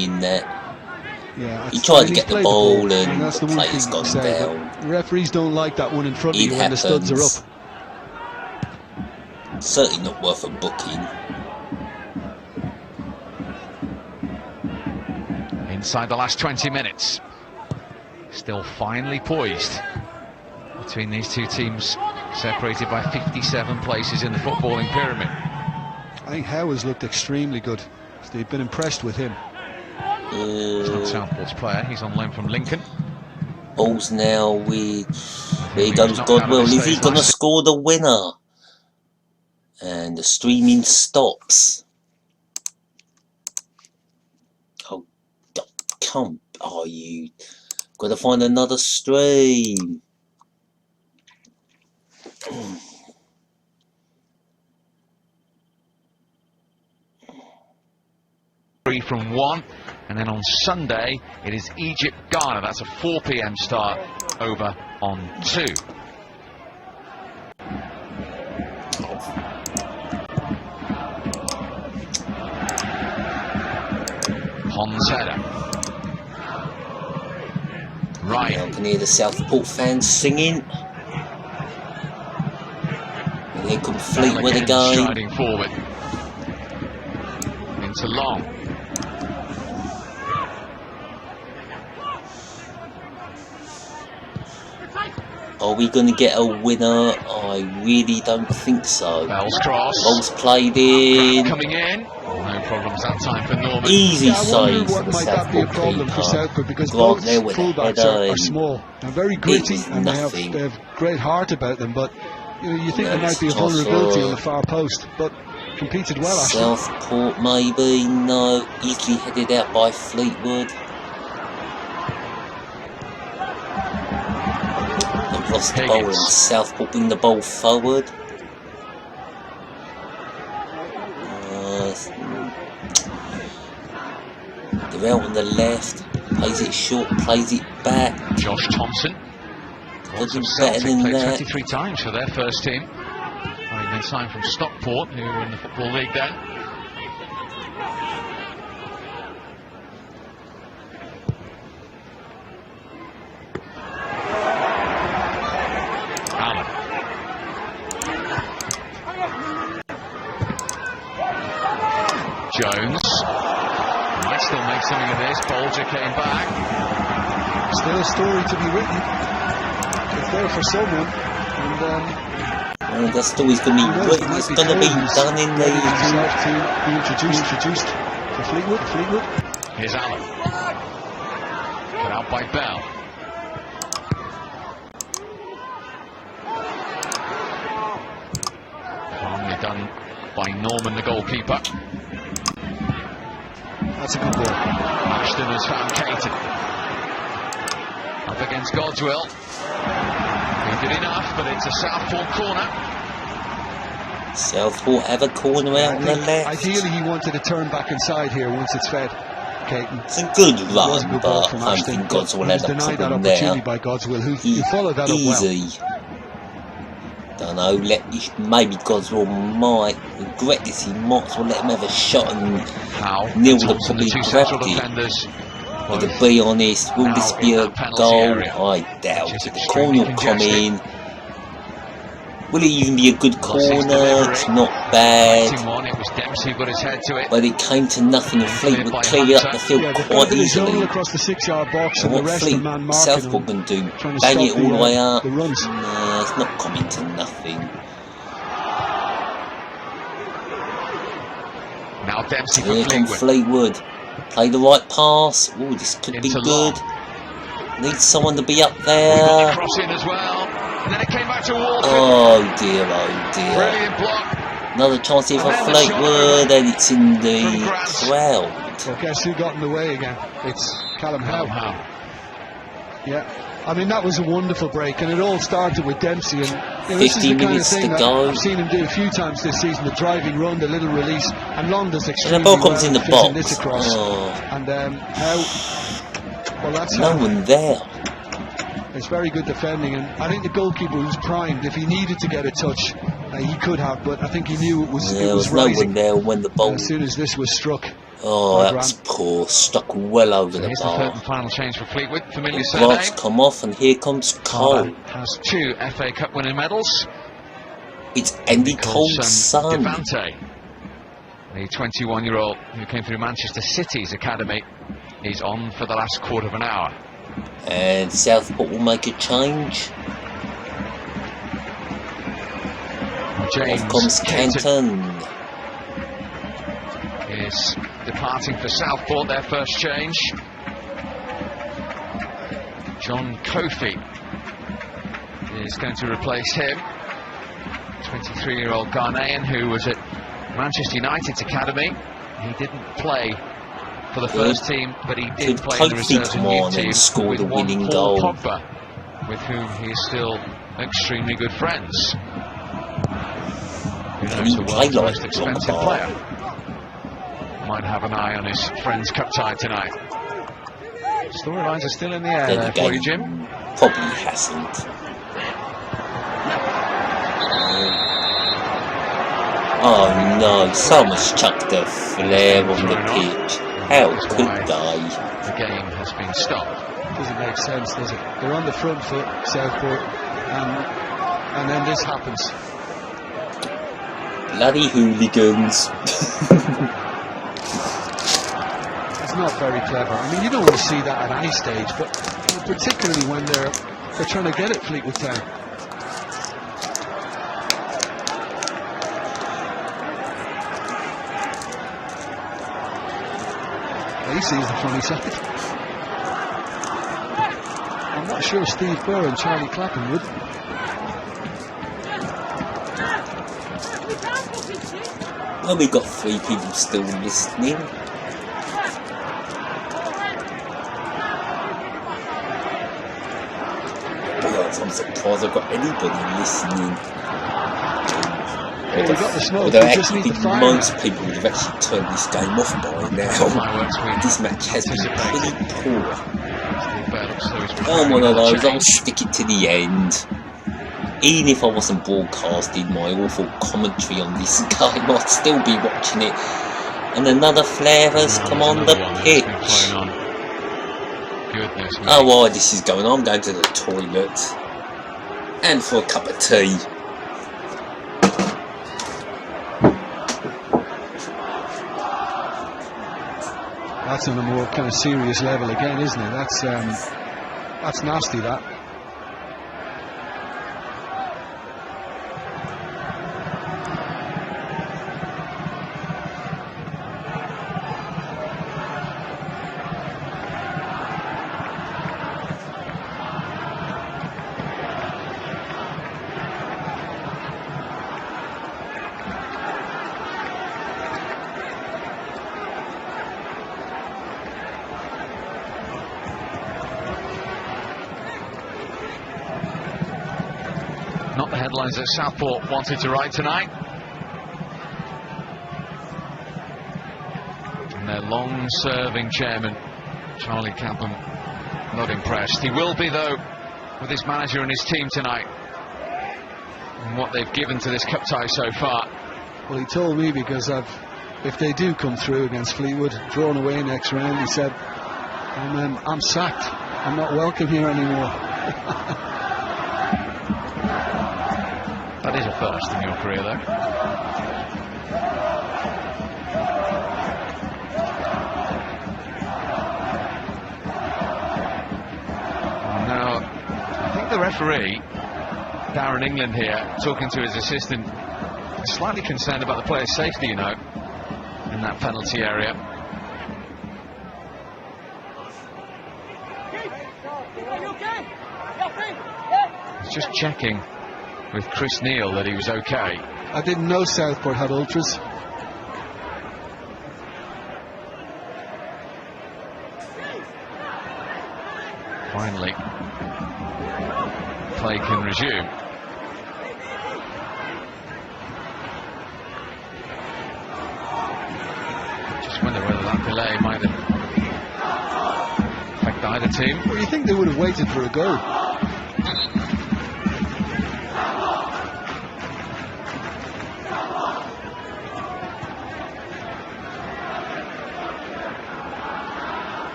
in there. Yeah, he tried to get the ball and and that's the player's gone down. Referees don't like that one in front of you when the studs are up. Certainly not worth a booking. Inside the last 20 minutes. Still finely poised between these two teams, separated by 57 places in the footballing pyramid. I think Howe has looked extremely good. They've been impressed with him. He's not Southport's player, he's on loan from Lincoln. Ball's now with... There goes Godwell. Is he going to score the winner? And the streaming stops. Oh, come on, you. Got to find another stream. 3 from 1, and then on Sunday it is Egypt-Ghana. That's a 4 PM start over on 2. Pond's header. Right. I can hear the Southport fans singing. And here comes Fleetwood again. Striding forward into Long. Are we going to get a winner? I really don't think so. Bell's cross. Ball's played in. Coming in. No problems that time for Norman. Easy save for what the might that be a Southport problem for keeper. Southport, because Grant both there with a fullbacks header are small. They're very gritty and they nothing. have great heart about them, but you think there might be a That's vulnerability tough. on the far post, but competed well actually. Southport maybe, no, easily headed out by Fleetwood. They've lost the ball and Southport bring the ball forward. They're out on the left, plays it short, plays it back. Josh Thompson. Doesn't better than played that. 23 times for their first team. Having been signed from Stockport, who were in the Football League then. Allen. Jones. Might still make something of this. Belger came back. Still a story to be written. It's there for someone, and that story's going to be written. It's going to be done in the... to be introduced to Fleetwood. Here's Allen. Cut out by Bell. done by Norman, the goalkeeper. That's a good ball. Ashton has found Caton. Up against Godswill. He did enough, but it's a Southport corner. Southport have a corner out on the left. Ideally, he wanted to turn back inside here once it's fed. Caton. It's a good run, but I don't think Godswill had a denied that problem opportunity there. by Godswill, who followed that up well. Easy. Don't know, maybe Godswill might regret this. He might as well let him have a shot and Neil would have probably grabbed it. But to be honest, will this be a goal? I doubt it. The corner will come in. Will it even be a good corner? It's not bad. But it came to nothing, and Fleetwood cleared it up the field quite easily. Across the 6-yard box, and what Southport can do, bang it all the way up. Nah, it's not coming to nothing. Now Dempsey for Here comes Fleetwood. Play the right pass. Oh, this could be good. Needs someone to be up there. Cross in as well. And then it came back to Walford. Oh dear, oh dear. Brilliant block. Another chance here for Fleetwood, and it's in the crowd. Well, guess who got in the way again? It's Callum Howe. Yeah. I mean, that was a wonderful break, and it all started with Dempsey. And this is the kind of thing that I've seen him do a few times this season: the driving run, the little release, and Long does extremely well. And the ball comes in the box. This across. And Howe, well, that's no one there. It's very good defending, and I think the goalkeeper was primed. If he needed to get a touch, he could have, but I think he knew it was. There was no one there when the ball. As soon as this was struck. Oh, that was poor. Stuck well over the bar. The third and final change for Fleetwood. Familiar the blocks come off, and here comes Cole. Has 2 FA Cup winning medals. It's Andy Cole's son. Devante, the 21-year-old who came through Manchester City's academy, is on for the last quarter of an hour. And Southport will make a change. James Off comes Canton. Is departing for Southport, their first change. John Kofi is going to replace him. 23-year-old Ghanaian who was at Manchester United's academy. He didn't play for the first team, but he did play in the reserves and youth team scored with a winning goal. Pogba, with whom he is still extremely good friends. Can he play like a expensive player? Might have an eye on his friend's cup tie tonight. Storylines are still in the air there for you, Jim. Probably hasn't. Oh no, someone's chucked a flare on the pitch. How could they? The game has been stopped. Doesn't make sense, does it? They're on the front foot, Southport, and then this happens. Bloody hooligans. That's not very clever. I mean, you don't want to see that at any stage, but particularly when they're trying to get at Fleetwood Town. He sees the funny side. I'm not sure Steve Burr and Charlie Clapham would. Well, we got 3 people still listening. God, I'm surprised I've got anybody listening. Well, we got the smoke. Although I actually think most people would have actually turned this game off by now. This match has been pretty poor. I'm one of those, I'll stick it to the end. Even if I wasn't broadcasting my awful commentary on this game, I'd still be watching it. And another flare has come on the pitch. Oh, why this is going on? I'm going to the toilet. And for a cup of tea. That's on a more kind of serious level again, isn't it? That's nasty, that. Not the headlines that Southport wanted to write tonight. And their long-serving chairman, Charlie Capham, not impressed. He will be, though, with his manager and his team tonight, and what they've given to this cup tie so far. Well, he told me, because if they do come through against Fleetwood, drawn away next round, he said, I'm sacked. I'm not welcome here anymore. That is a first in your career, though. Now, I think the referee, Darren England here, talking to his assistant, is slightly concerned about the player's safety, you know, in that penalty area. He's just checking with Chris Neal that he was okay. I didn't know Southport had ultras. Finally, play can resume. Just wonder whether that delay might affect either team. Well, you think they would have waited for a goal?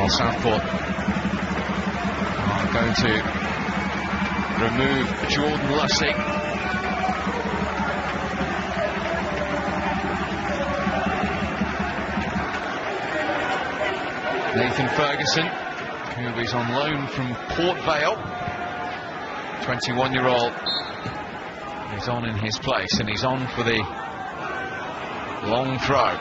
Southport are going to remove Jordan Lussey. Nathan Ferguson, who is on loan from Port Vale, 21-year-old, is on in his place, and he's on for the long throw,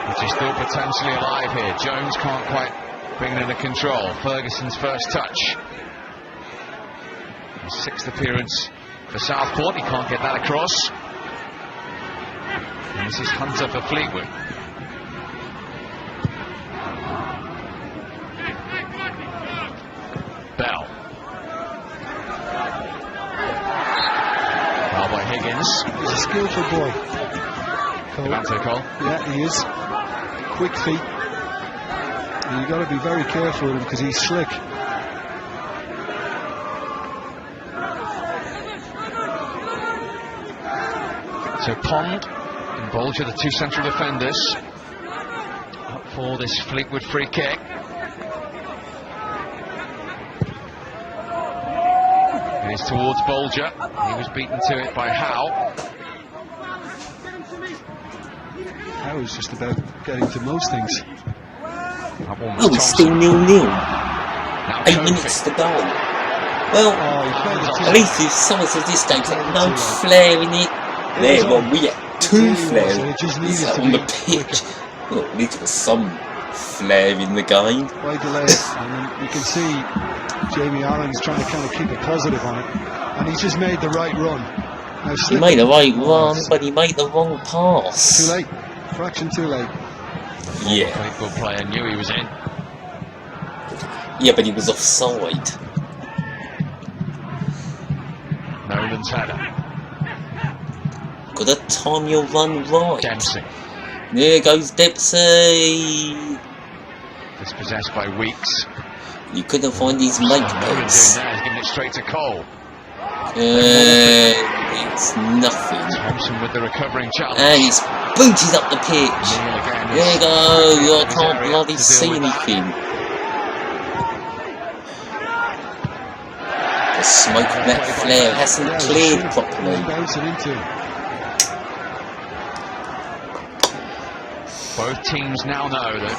which is still potentially alive here. Jones can't quite bring it under control. Ferguson's first touch. His 6th appearance for Southport. He can't get that across. And this is Hunter for Fleetwood. Bell. Now by Higgins. He's a skillful boy. Devante Cole. Yeah, he is. Quick feet. And you've got to be very careful with him because he's slick. So Pond and Belger, the two central defenders, up for this Fleetwood free kick. It is towards Belger. He was beaten to it by Howe. That was just about getting to most things. Oh, it's still 0-0. 8 minutes to go. Well, at least if someone says this game's got no flair in it, there, well, we get 2 flares on the pitch. Well, at least there's some flair in the game. Why delay it? And you can see Jamie Allen's trying to kind of keep it positive on it, and he's just made the right run. He made the right run, but he made the wrong pass. Too late. Fraction too late. Yeah. The Fleetwood player knew he was in. Yeah, but he was offside. Nolan's header. Got to time your run right. Dempsey. There goes Dempsey. Dispossessed by Weeks. You couldn't find his make pace. He's giving it straight to Cole. It's nothing. Thompson with the recovering challenge. And he's booted up the pitch. There you go. I can't bloody see anything. The smoke of that flare hasn't cleared properly. Both teams now know that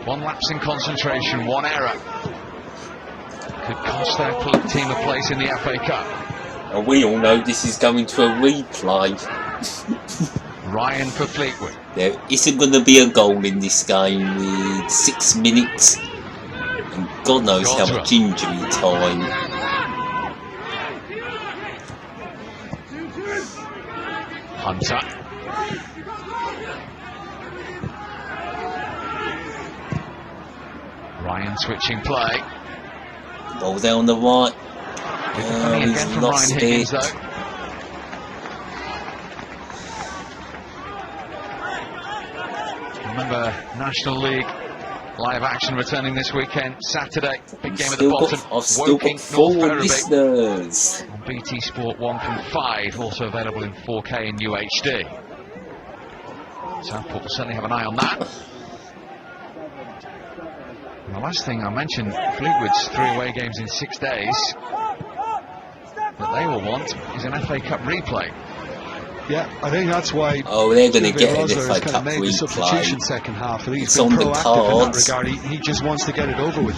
one lapse in concentration, one error could cost their team a place in the FA Cup. And we all know this is going to a replay. Ryan for Fleetwood. There isn't going to be a goal in this game with 6 minutes. And God knows how much injury time. Hunter. switching play. Ball down the right. He's lost Higgins, though. Remember, National League live action returning this weekend, Saturday. Big game at the bottom. I've still got 4 listeners. On BT Sport 1 from 5, also available in 4K and UHD. Southport will certainly have an eye on that. And the last thing I mentioned, Fleetwood's 3 away games in 6 days. What they will want is an FA Cup replay. Yeah, I think that's why. Oh, they're going to get an FA Cup made the substitution second half. I think it's he's been on the proactive in that cards. regard. He just wants to get it over with.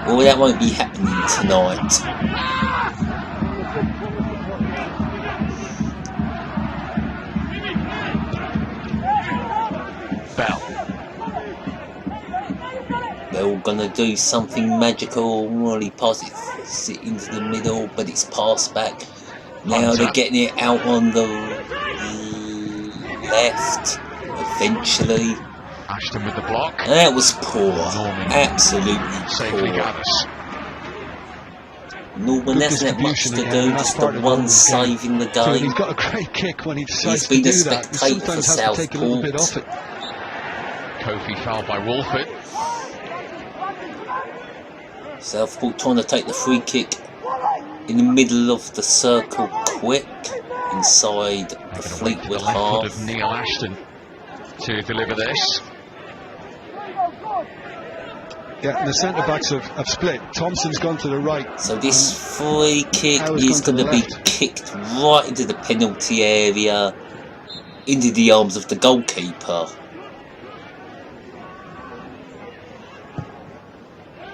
Well, that won't be happening tonight. Bell. They're all going to do something magical. Well, he passes it into the middle, but it's passed back. Now they're getting it out on the left, eventually. Ashton with the block. That was poor. Safely Absolutely poor. Gathers. Norman hasn't had much to do, just the one save in the game. He's got a great kick when he decides He's been to a do that. He spectator for sometimes has to take a little bit off Southport. it. Kofi fouled by Wolford. Southport trying to take the free kick in the middle of the circle quick, inside the Fleetwood left foot half. of Neil Ashton to deliver this. Yeah, and the centre-backs have split. Thompson's gone to the right. So this free kick Howard's is gone going to to the be left. kicked right into the penalty area, into the arms of the goalkeeper.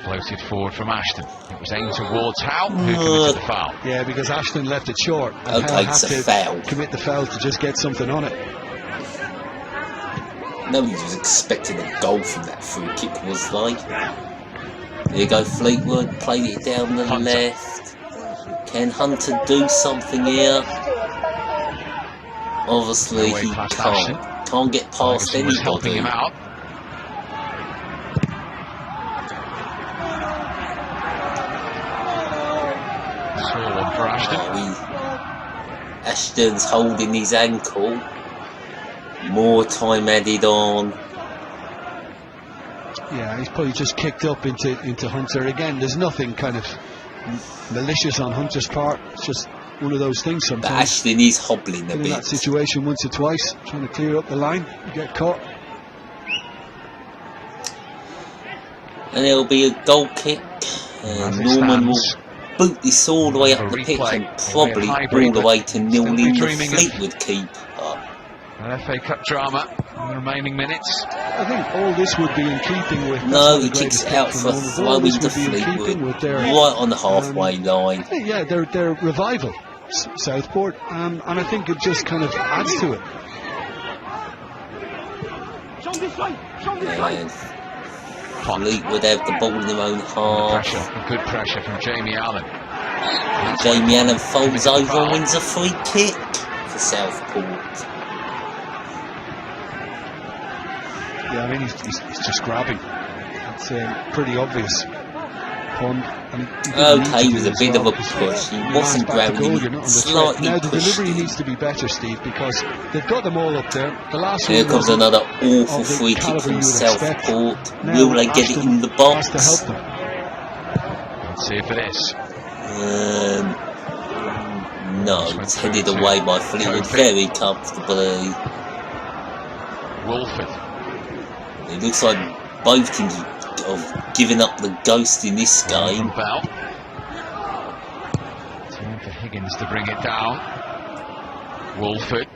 Floated forward from Ashton. It was aimed towards Howe, who committed the foul. Yeah, because Ashton left it short. And Okay, Howe it's had a to foul. commit the foul to just get something on it. Nobody was expecting a goal from that free kick, was they? There you go, Fleetwood, played it down the Hunter. left. Can Hunter do something here? Obviously Away he past can't. Can't get past Ferguson was helping anybody. him out. Saw one for Ashton. Ashton's holding his ankle. More time added on. Yeah, he's probably just kicked up into Hunter again. There's nothing kind of malicious on Hunter's part. It's just one of those things But sometimes. Ashton is hobbling a In that bit. situation once or twice, trying to clear up the line, you get caught. And there'll be a goal kick. And As it Norman will stands, boot this all the way up the pitch replay. and It'll probably be a all hybrid, the but way to still nil be in the dreaming of- Fleetwood keeper. An FA Cup drama in the remaining minutes. I think all this would be in keeping with. No, that's he not the kicks greatest it out kick for a from Norman, but throw all this into would be in Fleetwood, keeping with their right on the halfway line. Yeah, their revival, Southport, and I think it just kind of adds to it. And Fleetwood have the ball in their own half. Good pressure from Jamie Allen. And Jamie Allen folds over and wins a free kick for Southport. Yeah, I mean he's just grabbing. It's pretty obvious. Pond. Okay, with a bit of a push. He wasn't grabbing him, slightly Now the pushed delivery him. needs to be better, Steve, because they've got them all up there. The last Here one comes wasn't another awful of the free kick calibre from you would expect. Southport. Now Will they get it Ashton in the has box? to help them. Let's see if it is. No, it's headed away by Fleetwood very comfortably. Wolford. It looks like both teams have given up the ghost in this game. Bell. Time for Higgins to bring it down. Wolford.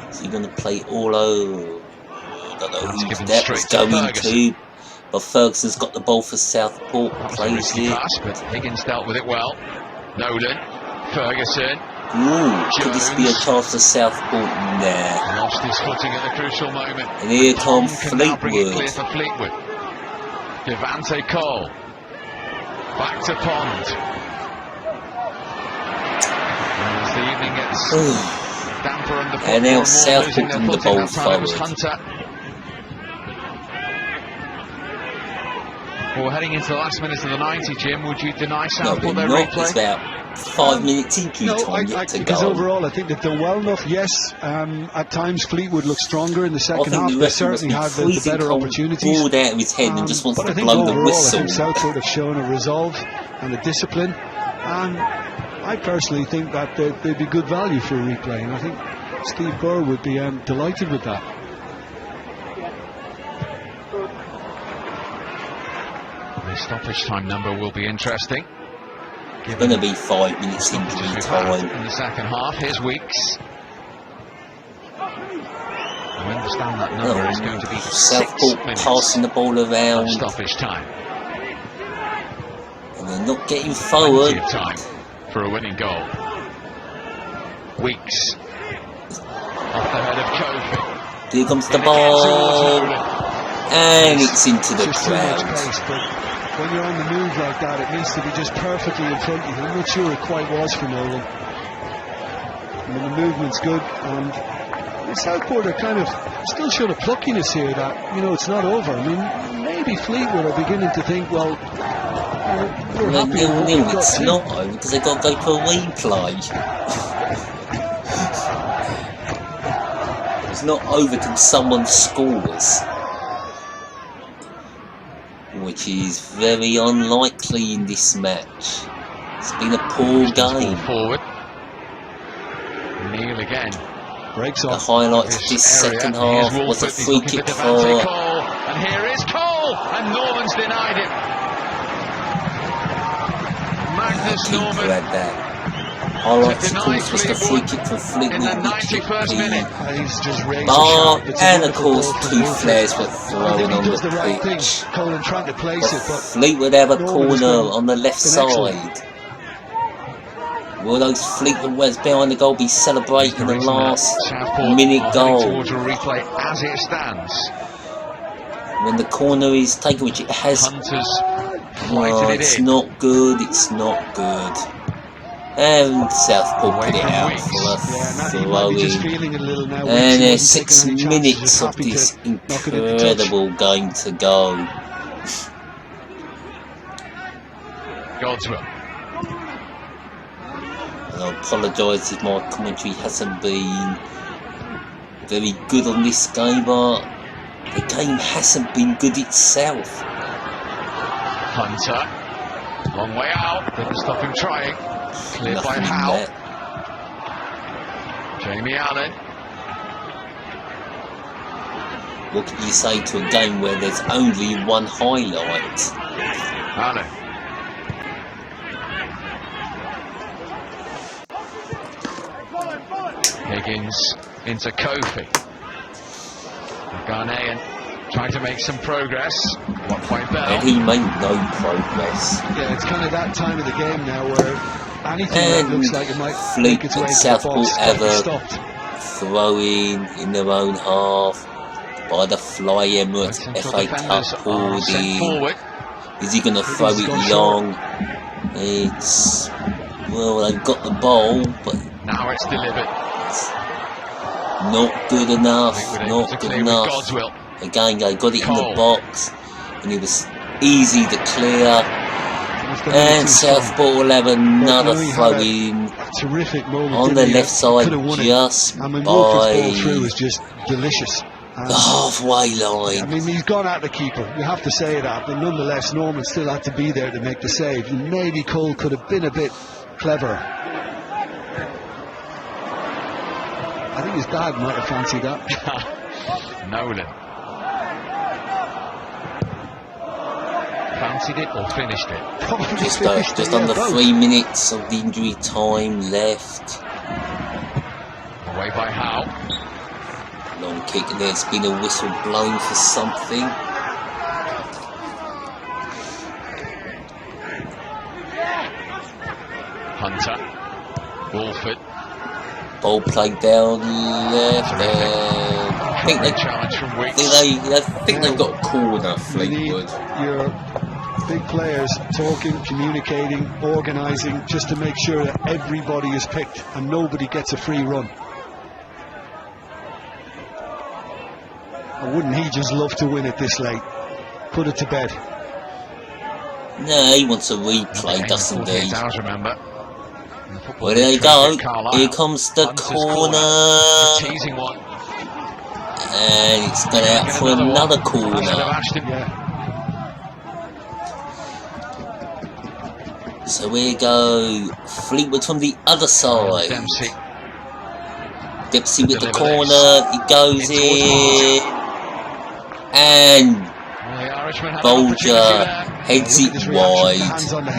Is he going to play all over? I don't know That's who given that straight was to going Ferguson. to. But Ferguson's got the ball for Southport. That was a Plays risky it. pass, but Higgins dealt with it well. Nolan. Ferguson. Ooh, could this be a Jones. chance for Southport? Nah. Lost his footing at the crucial moment. And here Tom comes can now bring it clear Fleetwood. for Fleetwood. Devante Cole. Back to Pond. As the evening gets Stamper underfoot. And now more Southport losing their in the footing. ball That time it was forward. Hunter. Well, heading into the last minute of the 90, Jim, would you deny No, Southport they're their not. replay? It's about 5 minutes injury time yet to because go. overall I think they've done well enough. Yes, at times Fleetwood looked stronger in the I second think half. the They referee must certainly be had the freezing better cold, opportunities. bored out of his head and just wants But to I think blow the overall, whistle. I think Southport have shown a resolve and a discipline. And I personally think that they'd be good value for a replay. And I think Steve Burr would be delighted with that. The stoppage time number will be interesting. It's going to be 5 minutes injury time. In the second half, here's Weeks. I understand that number is going to be 6 Southport minutes passing the ball around. of stoppage time. And they're not getting forward. Plenty of time for a winning goal. Weeks off the head of Kofi. Here comes the In again towards ball. Nolan. And it's into the Just too much crowd. pace, but when you're on the move like that, it needs to be just perfectly in front of you. I'm not sure it quite was for Nolan. I mean, the movement's good, and Southport are kind of still showing a pluckiness here that, you know, it's not over. I mean, maybe Fleetwood are beginning to think, well, we're Well, happy with what we've got it's to. not over because they've got to go for a replay. It's not over till someone scores, which is very unlikely in this match. It's been a poor game. Forward. Neil again. Breaks The off. highlight of this second half was a free kick for... Cole. And here is Cole, and Norman's denied it. Magnus keeper Norman had that. Highlight, of course, was the free kick for Fleetwood, in the which hit 91st minute. He's just razor bar, sharp. It's a and of wonderful course goal for 2 Wolford. flares were I thrown think on he does the the right thing, pitch. Colin, trying to place it, but Fleetwood have a Norman has corner been on the left excellent. side. Will those Fleetwood West behind the goal be celebrating the last minute goal? Towards a replay as it stands. When the corner is taken, which it has. Hunters Oh, flighted it it's in. not good, it's not good. And Southport put it out for a he might be just throw-in. feeling it a little now. And Weeks, he there's wasn't 6 taking any chances, minutes just of happy this to knock it into touch. incredible game to go. Godswill. And I apologise if my commentary hasn't been very good on this game, but the game hasn't been good itself. Hunter. Long way out. Didn't stop him trying. Cleared by Nothing in Howe. there. Jamie Allen. What can you say to a game where there's only one highlight? Allen. Higgins into Kofi. The Ghanaian trying to make some progress. Blocked by Bell. And he made no progress. Yeah, it's kind of that time of the game now where anything that looks like it might make its way Fleetwood into the Southport box ever stopped. throw in their own half by the Fly Emirates FA Cup holding. Forward. Is he going to throw it long? It's, well, they've got the ball, but Now it's delivered. it's not good enough. Not good With enough. Godswill. Again, they got it in Cole. the box, and it was easy to clear. It's gonna be And too strong. Southport will have another But, you know, throw he in A terrific moment on didn't the he? left side, Could have won it. just I mean, Wolford's ball by through is just delicious. the halfway I line. mean, he's gone at the keeper. You have to say that, but nonetheless, Norman still had to be there to make the save. And maybe Cole could have been a bit cleverer. I think his dad might have fancied that. Nolan. Fancied it or finished it? Probably Just finished it, under both. 3 minutes of the injury time left. Away by Howe. Long kick, and there's been a whistle blown for something. Hunter. Wolford. Ball played down left, and I think they Challenge from Weeks. I think they've got a corner, You need Fleetwood. your big players talking, communicating, organising, just to make sure that everybody is picked and nobody gets a free run. wouldn't he just love to win it this late? Put it to bed. No, he wants a replay, doesn't he? Hours, remember. Well, there you go. Here comes the corner. Teasing one. And it's gone out for another corner. Yeah. So we go Fleetwood from the other side. Dempsey with the corner. He goes in. And Belger heads it wide.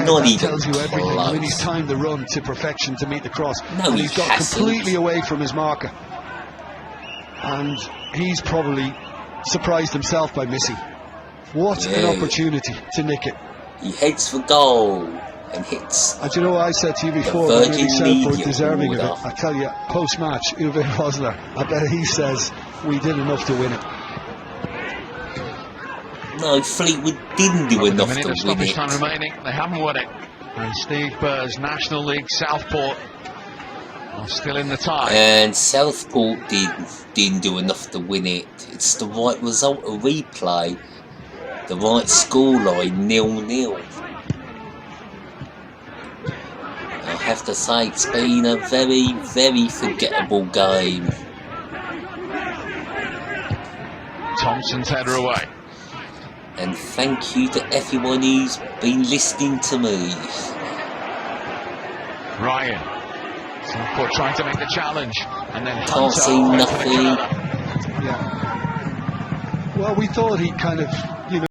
Not even close. He's timed the run to perfection to meet the cross. No, and he's got completely away from his marker. And he's probably surprised himself by missing. What an opportunity to nick it. He heads for goal and hits. And you know what I said to you before, really Southport deserving of it. I tell you, post-match, Uwe Rosler, I bet he says we did enough to win it. No, Fleetwood didn't do enough to win it. Time remaining. They haven't won it. And Steve Burr's National League Southport are still in the tie. And Southport didn't do enough to win it. It's the right result of replay. The right scoreline, 0-0. I have to say, it's been a very, very forgettable game. Thompson's header away. And thank you to everyone who's been listening to me. Ryan. Southport trying to make the challenge. And then can't see nothing. Yeah. Well, we thought he kind of